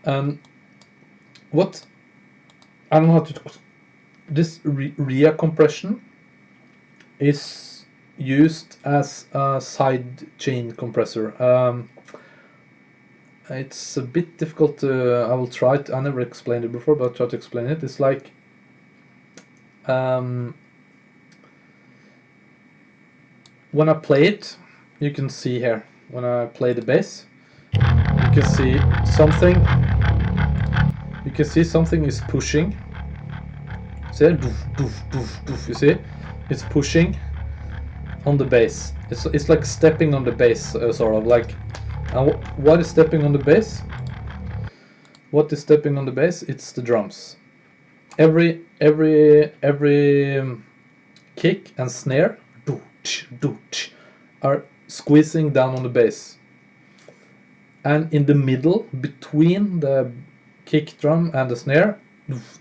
And what I don't know how to. This RIA compression is used as a sidechain compressor. It's a bit difficult to. I will try it. I never explained it before, but I'll try to explain it. It's like when I play it, you can see here when I play the bass, you can see something. You can see something is pushing. See, doof, doof, doof, doof. You see, it's pushing on the bass. It's like stepping on the bass, sort of like. And what is stepping on the bass? What is stepping on the bass? It's the drums. Every kick and snare are squeezing down on the bass. And in the middle, between the kick drum and the snare,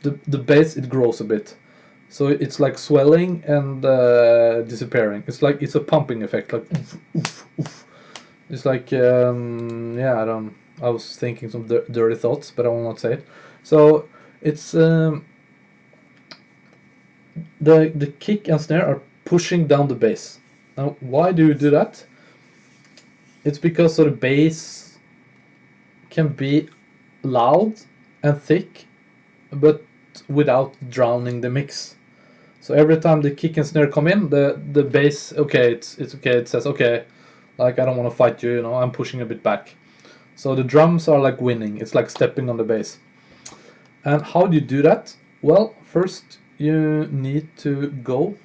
the bass, it grows a bit. So it's like swelling and disappearing. It's like it's a pumping effect, like oof, oof, oof. It's like yeah, I was thinking some dirty thoughts, but I will not say it. So it's the kick and snare are pushing down the bass. Now, why do you do that? It's because the bass can be loud and thick, but without drowning the mix. So every time the kick and snare come in, the bass, okay, it's okay. It says, okay, like I don't want to fight you, you know, I'm pushing a bit back. So the drums are like winning. It's like stepping on the bass. And how do you do that? Well, first you need to go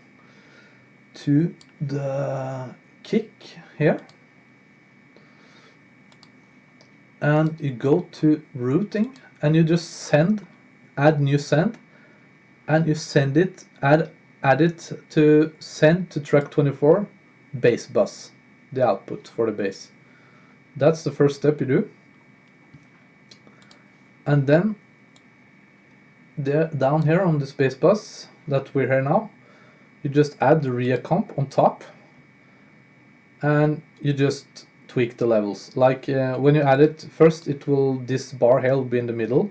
to the kick here, and you go to routing, and you just add new send, and you send it, add it to send to track 24 bass bus, the output for the bass. That's the first step you do. And then down here on this bass bus that we're here now, you just add the RIA comp on top, and you just tweak the levels. Like when you add it, first this bar here will be in the middle,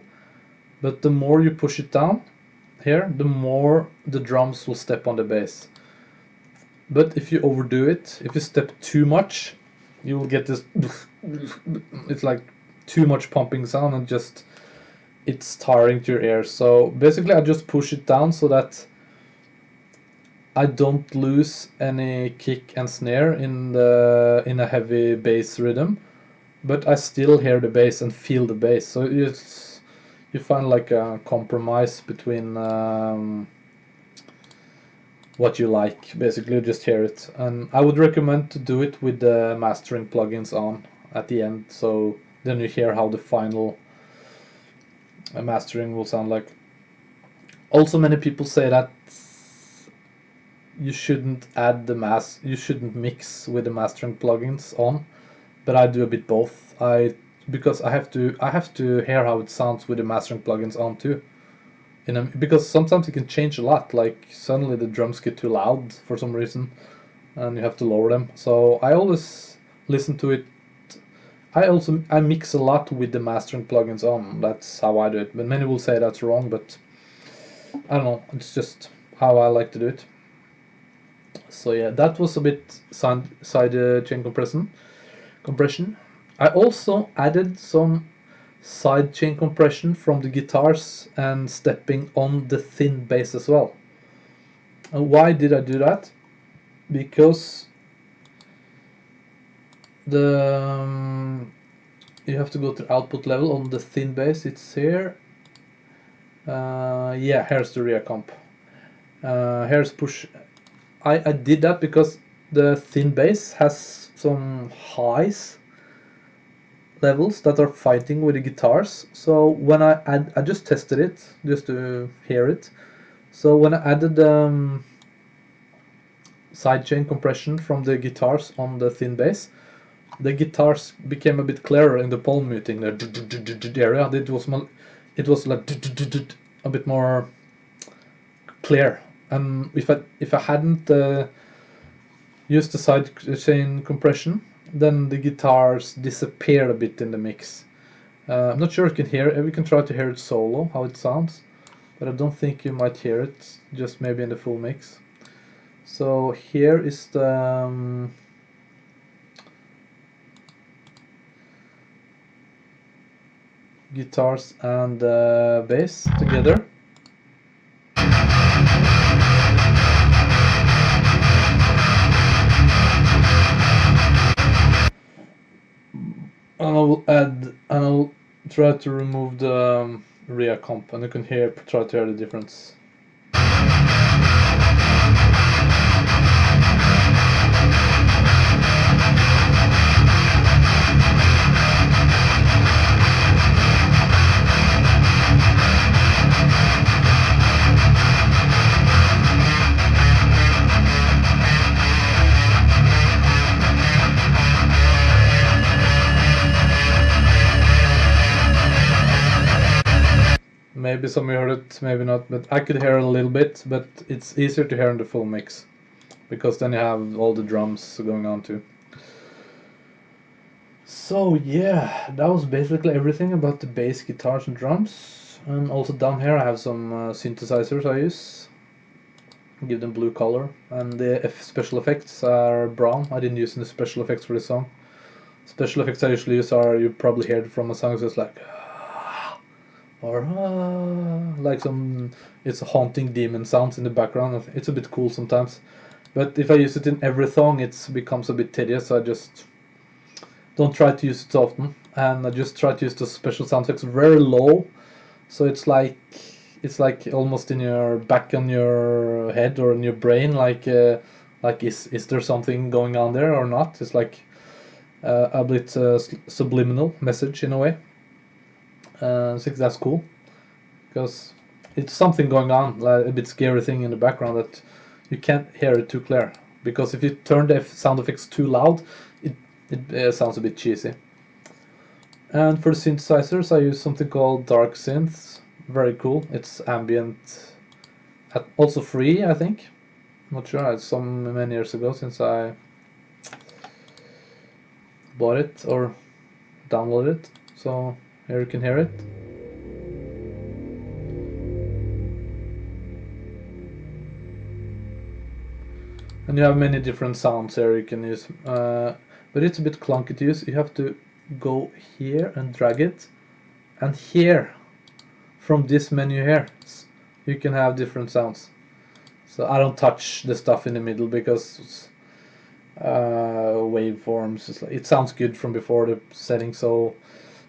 but the more you push it down here, the more the drums will step on the bass. But if you overdo it, if you step too much, you will get this it's like too much pumping sound, and just it's tiring to your ears. So basically I just push it down so that I don't lose any kick and snare in a heavy bass rhythm, but I still hear the bass and feel the bass. So you find like a compromise between what you like. Basically, you just hear it. And I would recommend to do it with the mastering plugins on at the end, so then you hear how the final mastering will sound like. Also, many people say that you shouldn't you shouldn't mix with the mastering plugins on, but I do a bit both. Because I have to hear how it sounds with the mastering plugins on too. Because sometimes it can change a lot. Like suddenly the drums get too loud for some reason, and you have to lower them. So I always listen to it. I mix a lot with the mastering plugins on. That's how I do it. But many will say that's wrong, but I don't know. It's just how I like to do it. So yeah, that was a bit sidechain compression. I also added some sidechain compression from the guitars and stepping on the thin bass as well. And why did I do that? Because you have to go to output level on the thin bass. It's here. Yeah, here's the RIA comp. Here's push. I did that because the thin bass has some highs levels that are fighting with the guitars. So when I just tested it just to hear it. So when I added sidechain compression from the guitars on the thin bass, the guitars became a bit clearer in the palm muting area. It was like a bit more clear. And if I hadn't used the sidechain compression, then the guitars disappear a bit in the mix. I'm not sure you can hear it. We can try to hear it solo, how it sounds, but I don't think you might hear it, just maybe in the full mix. So here is the guitars and bass together. And I'll try to remove the RIA comp, and you can try to hear the difference. maybe some of you heard it, maybe not, but I could hear it a little bit, but it's easier to hear in the full mix, because then you have all the drums going on too. So yeah, that was basically everything about the bass, guitars and drums. And also down here I have some synthesizers I use. Give them blue color, and the special effects are brown. I didn't use any special effects for this song. Special effects I usually use are, you probably heard from a song, so it's like or like some, it's haunting demon sounds in the background. It's a bit cool sometimes, but if I use it in every song it becomes a bit tedious, so I just don't try to use it so often, and I just try to use the special sound effects very low, so it's like almost in your back on your head or in your brain, like is there something going on there or not? It's like a bit subliminal message in a way. I think that's cool, because it's something going on, like a bit scary thing in the background that you can't hear it too clear, because if you turn the sound effects too loud, it sounds a bit cheesy. And for the synthesizers I use something called Dark Synths. Very cool. It's ambient, also free, I think. Not sure, it's many years ago since I bought it or downloaded it, so here you can hear it. And you have many different sounds here you can use, but it's a bit clunky to use. You have to go here and drag it, and here from this menu here you can have different sounds. So I don't touch the stuff in the middle, because waveforms, it sounds good from before the setting. So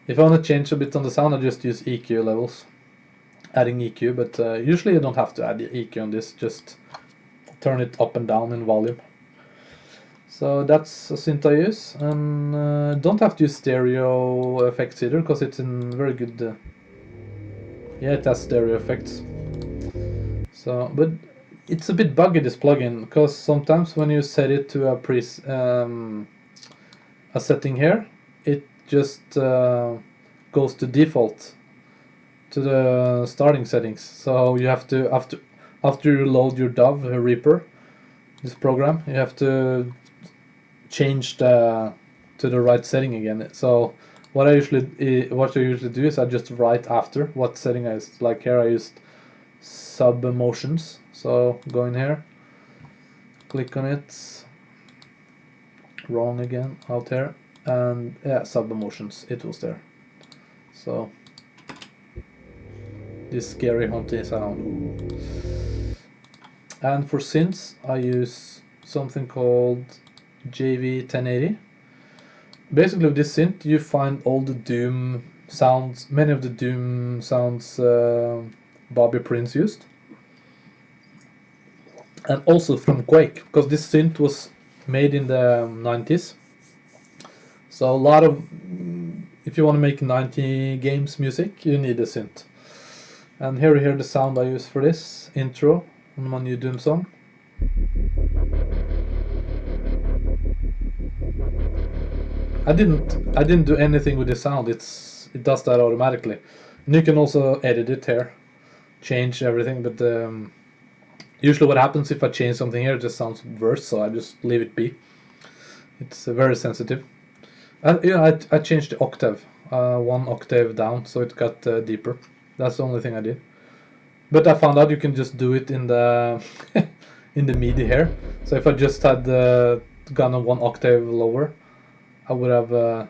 if I want to change a bit on the sound, I just use EQ levels, adding EQ, but usually you don't have to add the EQ on this, just turn it up and down in volume. So that's a synth I use, and don't have to use stereo effects either, because it's in very good yeah, it has stereo effects. So, but it's a bit buggy, this plugin, because sometimes when you set it to a setting here, it just goes to default to the starting settings. So you have to, after you load your DAW Reaper, this program, you have to change to the right setting again. So what I usually do is I just write after what setting I used. Like here I used sub emotions, so go in here, click on it, wrong again, out here, and yeah, sub emotions, it was there. So this scary haunting sound. And for synths I use something called JV1080. Basically with this synth you find all the Doom sounds, many of the Doom sounds Bobby Prince used, and also from Quake, because this synth was made in the 90s. So a lot of, if you want to make 90 games music, you need a synth. And here you hear the sound I use for this intro on my new Doom song. I didn't do anything with the sound. It does that automatically. And you can also edit it here, change everything. But usually what happens if I change something here, it just sounds worse. So I just leave it be. It's very sensitive. Yeah, I changed the octave, 1 octave down, so it got deeper. That's the only thing I did. But I found out you can just do it in the in the MIDI here. So if I just had gone a 1 octave lower, I would have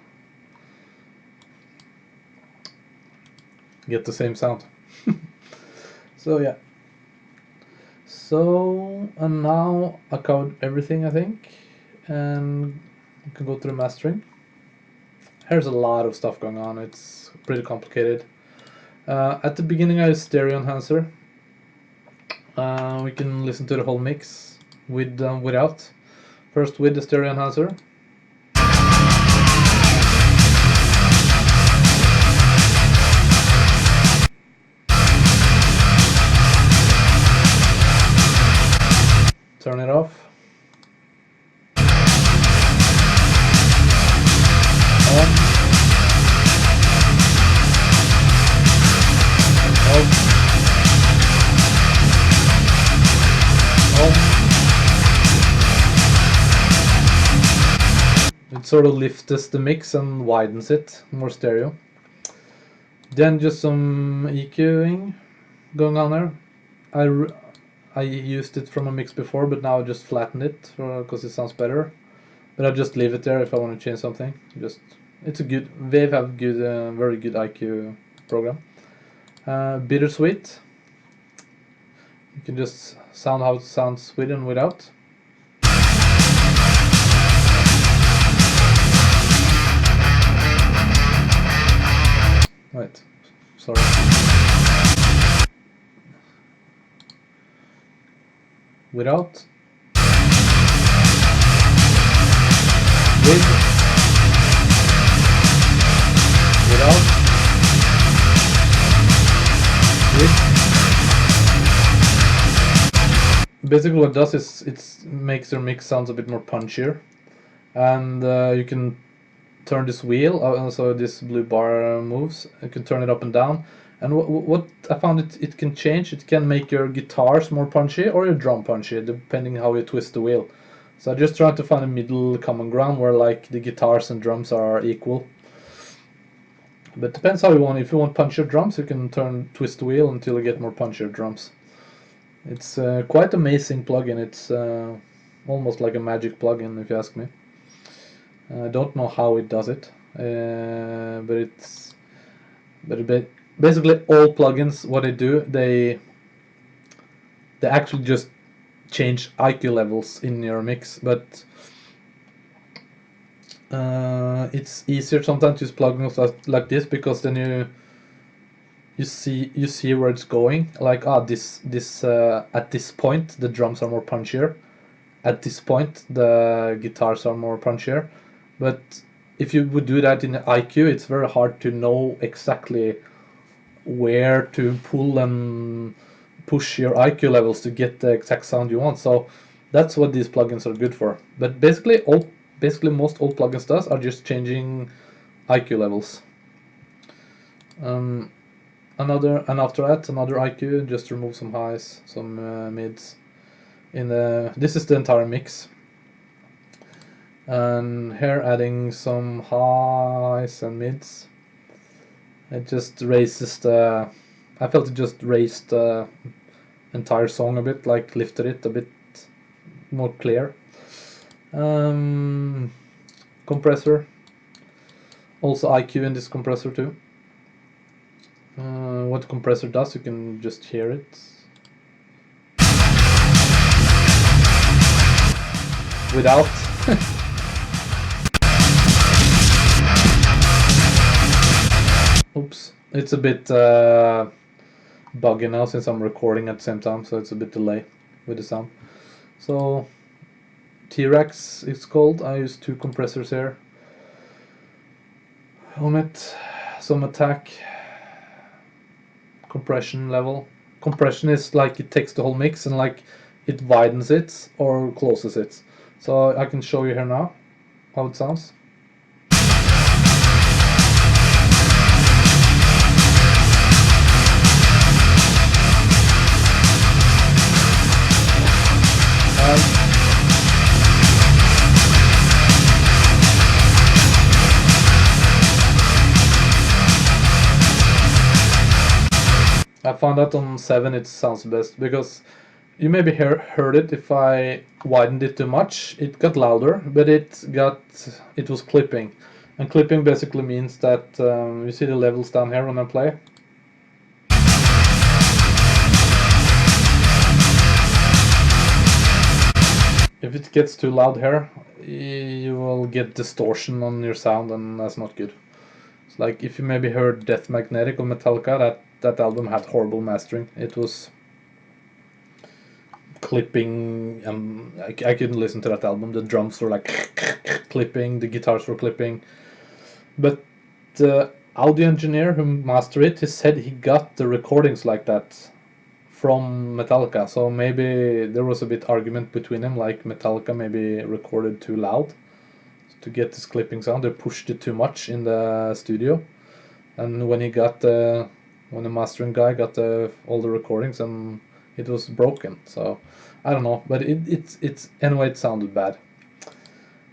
get the same sound. So yeah. So, and now I covered everything, I think, and we can go through mastering. There's a lot of stuff going on. It's pretty complicated. At the beginning I use stereo enhancer. We can listen to the whole mix with without. First with the stereo enhancer. Turn it off. On. Off. sort of lifts the mix and widens it, more stereo. Then just some EQing going on there. I used it from a mix before, but now I just flattened it because it sounds better. But I just leave it there if I want to change something. It's a good, Wave have good, very good IQ program. Bittersweet. You can just sound how it sounds with and without. Wait, sorry. Without. With. Without. With. Basically what it does is it makes your mix sounds a bit more punchier. And you can turn this wheel, so this blue bar moves. You can turn it up and down. And what I found it can change. It can make your guitars more punchy or your drum punchy, depending how you twist the wheel. So I just tried to find a middle common ground where like the guitars and drums are equal. But depends how you want. If you want punchier drums, you can twist the wheel until you get more punchier drums. It's quite amazing plugin. It's almost like a magic plugin, if you ask me. I don't know how it does it, but basically all plugins, what they do, they actually just change IQ levels in your mix, but it's easier sometimes to use plugins like this, because then you see where it's going. Like this at this point the drums are more punchier. At this point the guitars are more punchier. But if you would do that in IQ, it's very hard to know exactly where to pull and push your IQ levels to get the exact sound you want. So that's what these plugins are good for. But basically most all plugins does are just changing IQ levels. And after that another IQ, just remove some highs, some mids. This is the entire mix. And here adding some highs and mids. It just raises I felt it just raised the entire song a bit, like lifted it a bit more clear. Compressor. Also IQ in this compressor too. What the compressor does, you can just hear it. Without. Oops, it's a bit buggy now since I'm recording at the same time, so it's a bit delay with the sound. So T-Rex it's called. I use 2 compressors here on it. Some attack, compression level. Compression is like it takes the whole mix and like it widens it or closes it. So I can show you here now how it sounds. I found out on 7 it sounds best, because you maybe heard it if I widened it too much. It got louder, but it was clipping. And clipping basically means that you see the levels down here when I play. If it gets too loud here, you will get distortion on your sound, and that's not good. It's like if you maybe heard Death Magnetic or Metallica, that album had horrible mastering. It was clipping, and I couldn't listen to that album. The drums were like clipping, the guitars were clipping. But the audio engineer who mastered it, he said he got the recordings like that from Metallica. So maybe there was a bit argument between them, like Metallica maybe recorded too loud to get this clipping sound. They pushed it too much in the studio, and when the mastering guy got all the recordings, and it was broken. So I don't know, but it's anyway, it sounded bad.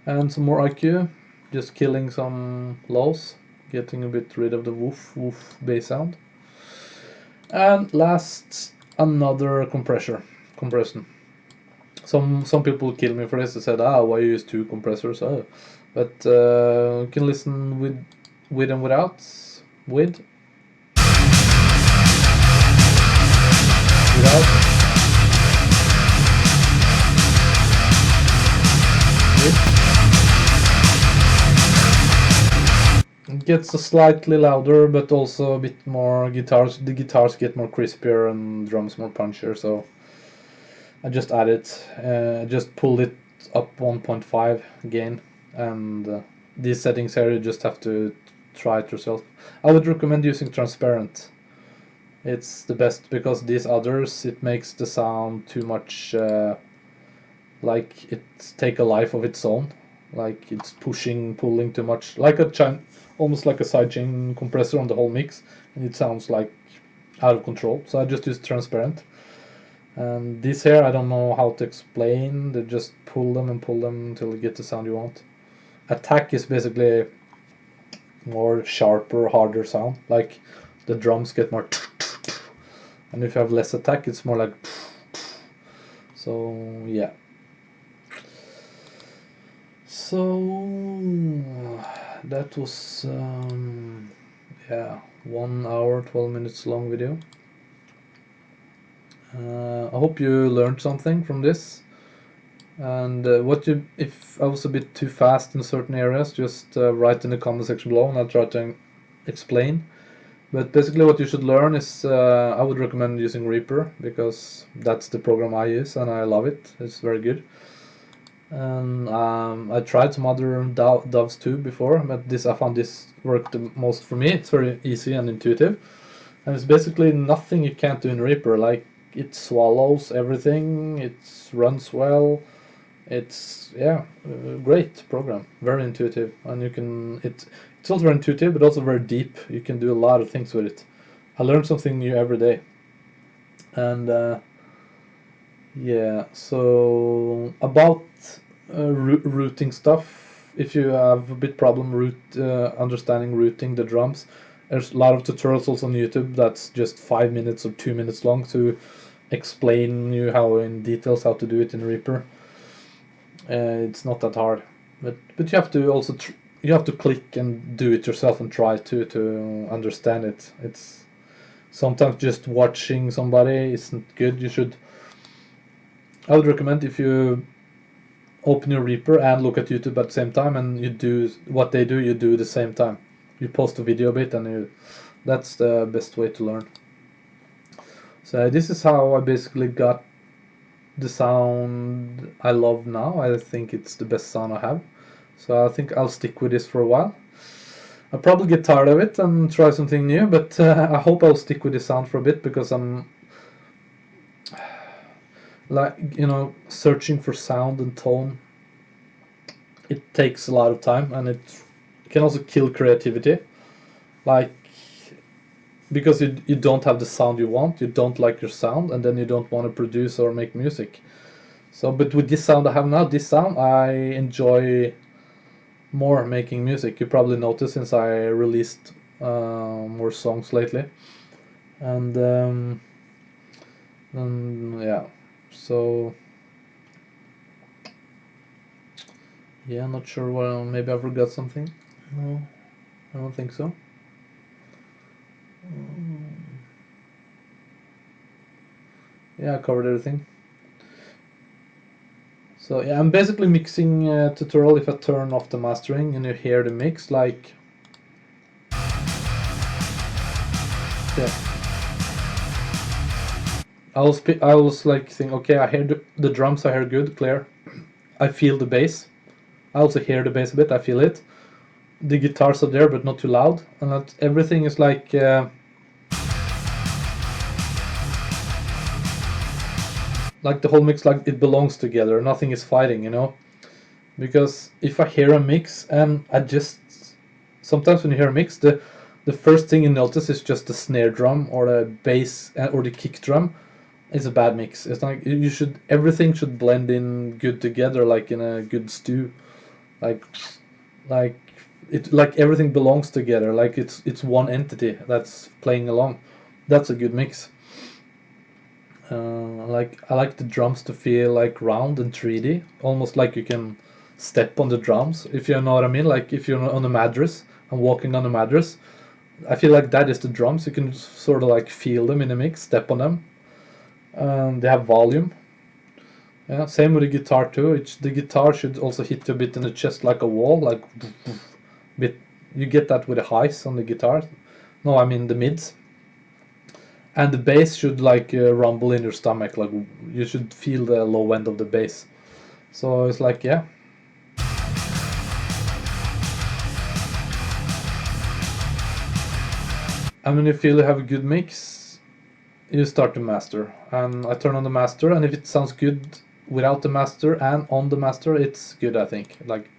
And some more IQ, just killing some lows, getting a bit rid of the woof woof bass sound. And last, another compression. Some people kill me for this. They said, why you use two compressors? But you can listen with and without. With, without, with. It gets a slightly louder, but also a bit more guitars. The guitars get more crispier and drums more punchier. So I just added, I just pulled it up 1.5 gain, and these settings here you just have to try it yourself. I would recommend using transparent. It's the best, because these others, it makes the sound too much like it take a life of its own, like it's pulling too much, like almost like a sidechain compressor on the whole mix, and it sounds like out of control. So I just use transparent. And these here, I don't know how to explain. They just pull them until you get the sound you want. Attack is basically more sharper, harder sound. Like the drums get more, and if you have less attack, it's more like. So yeah. So that was yeah, 1 hour 12 minutes long video. I hope you learned something from this. And if I was a bit too fast in certain areas, just write in the comment section below and I'll try to explain. But basically what you should learn is, I would recommend using Reaper, because that's the program I use and I love it. It's very good. And I tried some other DAWs too before, but I found this worked the most for me. It's very easy and intuitive. And it's basically nothing you can't do in Reaper. Like, it swallows everything, it runs well. It's a great program, very intuitive, and it's also very intuitive, but also very deep. You can do a lot of things with it. I learn something new every day. And yeah, so about routing stuff, if you have a bit problem understanding routing the drums, there's a lot of tutorials also on YouTube that's just 5 minutes or 2 minutes long to explain you how in details how to do it in Reaper. It's not that hard, but you have to also you have to click and do it yourself and try to understand it. It's sometimes just watching somebody isn't good. I would recommend, if you open your Reaper and look at YouTube at the same time, and you do what they do, you do at the same time. You post a video bit, and that's the best way to learn. So this is how I basically got the sound I love now. I think it's the best sound I have. So I think I'll stick with this for a while. I'll probably get tired of it and try something new, but I hope I'll stick with this sound for a bit, because I'm like, searching for sound and tone. It takes a lot of time, and it can also kill creativity. Like, because you don't have the sound you want, you don't like your sound, and then you don't want to produce or make music. So, but with this sound I have now, I enjoy more making music. You probably noticed, since I released more songs lately. And yeah, so yeah, not sure. Well, maybe I forgot something. No, I don't think so. Yeah, I covered everything. So yeah, I'm basically mixing tutorial. If I turn off the mastering and you hear the mix, like, yeah, I was like think, okay, I hear the drums, I hear good, clear. I feel the bass. I also hear the bass a bit. I feel it. The guitars are there, but not too loud, and everything is like. Like the whole mix, like it belongs together. Nothing is fighting, Because if I hear a mix, and sometimes when you hear a mix, the first thing you notice is just the snare drum or the bass or the kick drum. It's a bad mix. It's like everything should blend in good together, like in a good stew. Like it like everything belongs together, like it's one entity that's playing along. That's a good mix. I like the drums to feel like round and 3D, almost like you can step on the drums, if you know what I mean. Like if you're on a mattress and walking on a mattress, I feel like that is the drums. You can sort of like feel them in the mix, step on them. They have volume. Yeah, same with the guitar too. The guitar should also hit you a bit in the chest like a wall, like bit. You get that with the highs on the guitar. No, I mean the mids. And the bass should like rumble in your stomach, like you should feel the low end of the bass. So it's like, yeah. And when you feel you have a good mix, you start to master. And I turn on the master, and if it sounds good without the master and on the master, it's good, I think. Like,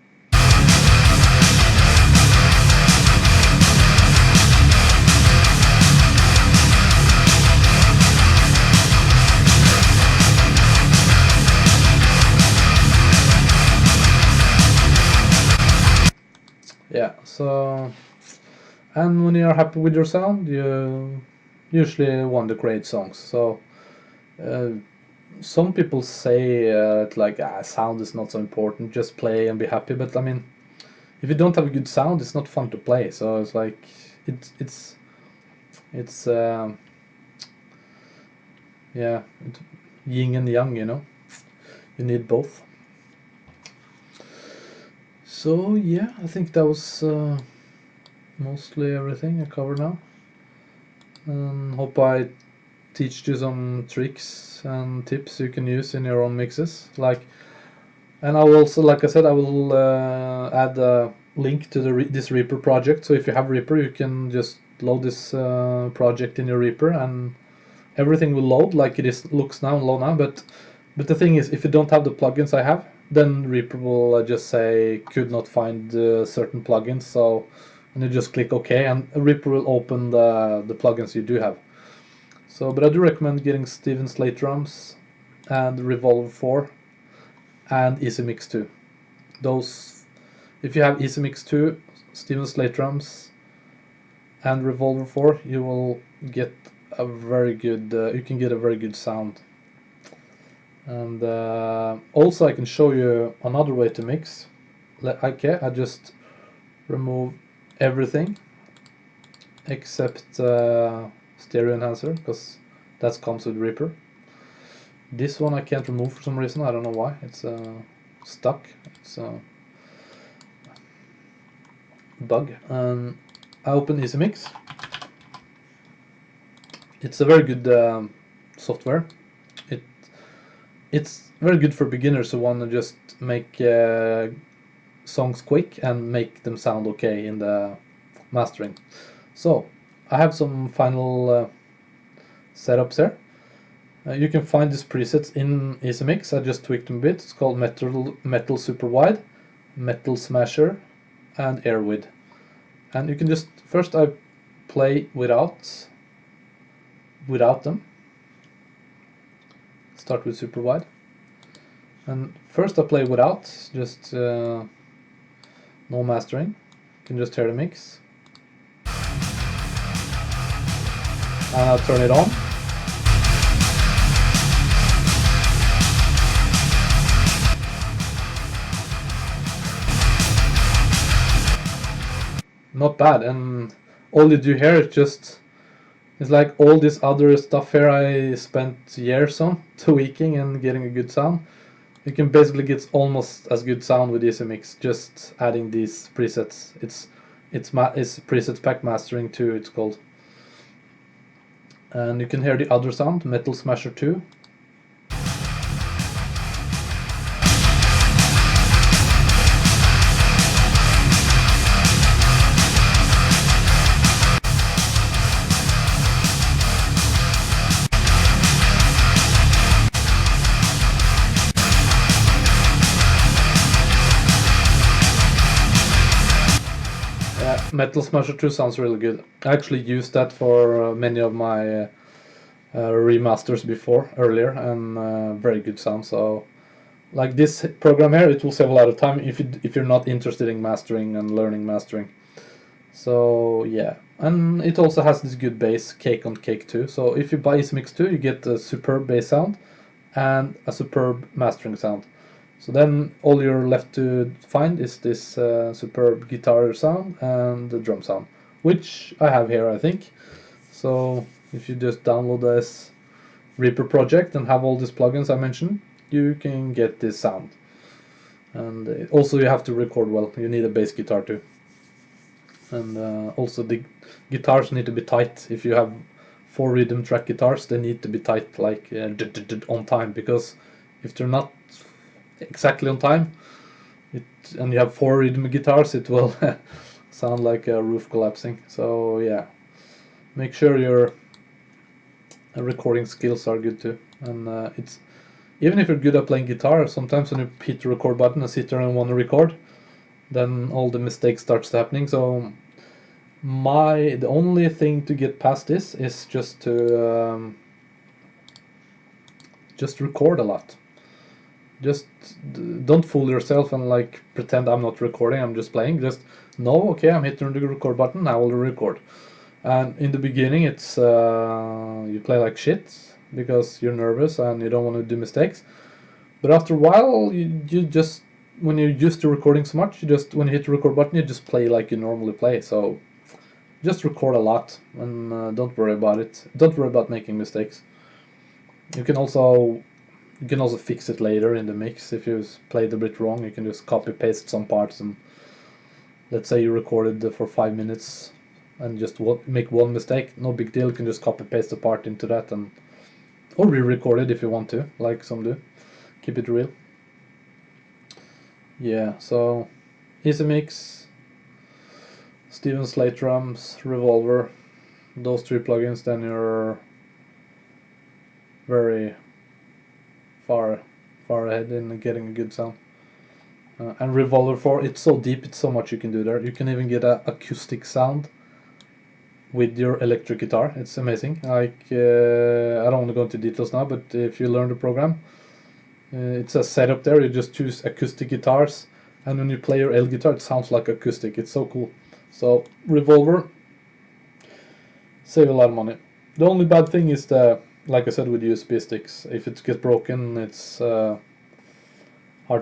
yeah, so, and when you are happy with your sound, you usually want to create songs. So some people say like sound is not so important, just play and be happy. But I mean, if you don't have a good sound, it's not fun to play. So it's like it's yeah, yin and yang, you know. You need both. So yeah, I think that was mostly everything I covered now. Hope I teach you some tricks and tips you can use in your own mixes. Like, and I will also, like I said, I will add a link to this Reaper project. So if you have Reaper, you can just load this project in your Reaper, and everything will load like it looks now, low now. But the thing is, if you don't have the plugins I have, then Reaper will just say could not find certain plugins. So, and you just click OK, and Reaper will open the plugins you do have. So, but I do recommend getting Steven Slate drums and Revolver 4 and Easy Mix 2. Those, if you have Easy Mix 2, Steven Slate drums, and Revolver 4, you will get a very good. You can get a very good sound. And also, I can show you another way to mix. Okay, I just remove everything except stereo enhancer, because that comes with Reaper. This one I can't remove for some reason. I don't know why. It's stuck. It's a bug. And I open Easy Mix. It's a very good software. It's very good for beginners who want to just make songs quick and make them sound okay in the mastering. So I have some final setups here. You can find these presets in Easy Mix. I just tweaked them a bit. It's called Metal Super Wide, Metal Smasher, and Airwid. And you can just first I play without them. Start with super wide. And first I play without, just no mastering. You can just hear the mix. And I'll turn it on. Not bad, and all you do here is just, it's like all this other stuff here I spent years on tweaking and getting a good sound. You can basically get almost as good sound with Easy Mix, just adding these presets. It's presets pack mastering 2, it's called. And you can hear the other sound, Metal Smasher 2. Metal Smasher 2 sounds really good. I actually used that for many of my remasters earlier, and very good sound. So like this program here, it will save a lot of time if you're not interested in mastering and learning mastering. So yeah, and it also has this good bass, cake on cake too. So if you buy Mix 2, you get a superb bass sound and a superb mastering sound. So then all you're left to find is this superb guitar sound and the drum sound, which I have here, I think. So if you just download this Reaper project and have all these plugins I mentioned, you can get this sound. And also you have to record well. You need a bass guitar too. And also the guitars need to be tight. If you have 4 rhythm track guitars, they need to be tight, like on time, because if they're not exactly on time, and you have 4 rhythm guitars, it will sound like a roof collapsing. So yeah, make sure your recording skills are good too. And it's even if you're good at playing guitar, sometimes when you hit the record button and sit there and want to record, then all the mistakes starts happening. So the only thing to get past this is just record a lot. Just don't fool yourself and like pretend I'm not recording, I'm just playing. Just know, okay, I'm hitting the record button, I will record. And in the beginning, it's you play like shit because you're nervous and you don't want to do mistakes. But after a while, you just, when you're used to recording so much, you just, when you hit the record button, you just play like you normally play. So just record a lot and don't worry about it. Don't worry about making mistakes. You can also fix it later in the mix. If you played a bit wrong, you can just copy paste some parts, and let's say you recorded for 5 minutes and just make one mistake, no big deal. You can just copy paste the part into that, and or re-record it if you want to, like some do. Keep it real. Yeah, so easy mix, Steven Slate drums, Revolver, those 3 plugins, then you're very far ahead in getting a good sound. And Revolver 4, it's so deep, it's so much you can do there. You can even get an acoustic sound with your electric guitar. It's amazing. Like I don't want to go into details now, but if you learn the program, it's a setup there. You just choose acoustic guitars, and when you play your L guitar, it sounds like acoustic. It's so cool. So Revolver, save a lot of money. The only bad thing is like I said, with USB sticks, if it gets broken, it's hard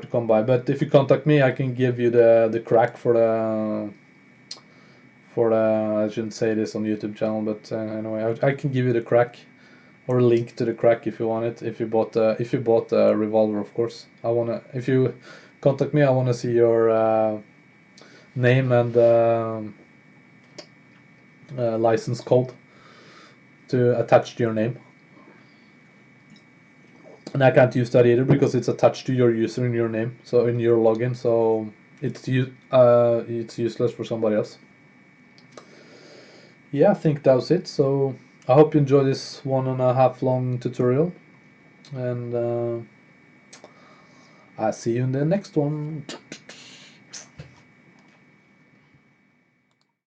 to come by. But if you contact me, I can give you the crack for the I shouldn't say this on YouTube channel, but anyway, I can give you the crack or a link to the crack if you want it. If you bought a Revolver, of course. If you contact me, I wanna see your name and license code to attach to your name. And I can't use that either because it's attached to your user in your name, so in your login. So it's useless for somebody else. Yeah, I think that was it. So I hope you enjoy this 1.5 long tutorial, and I'll see you in the next one.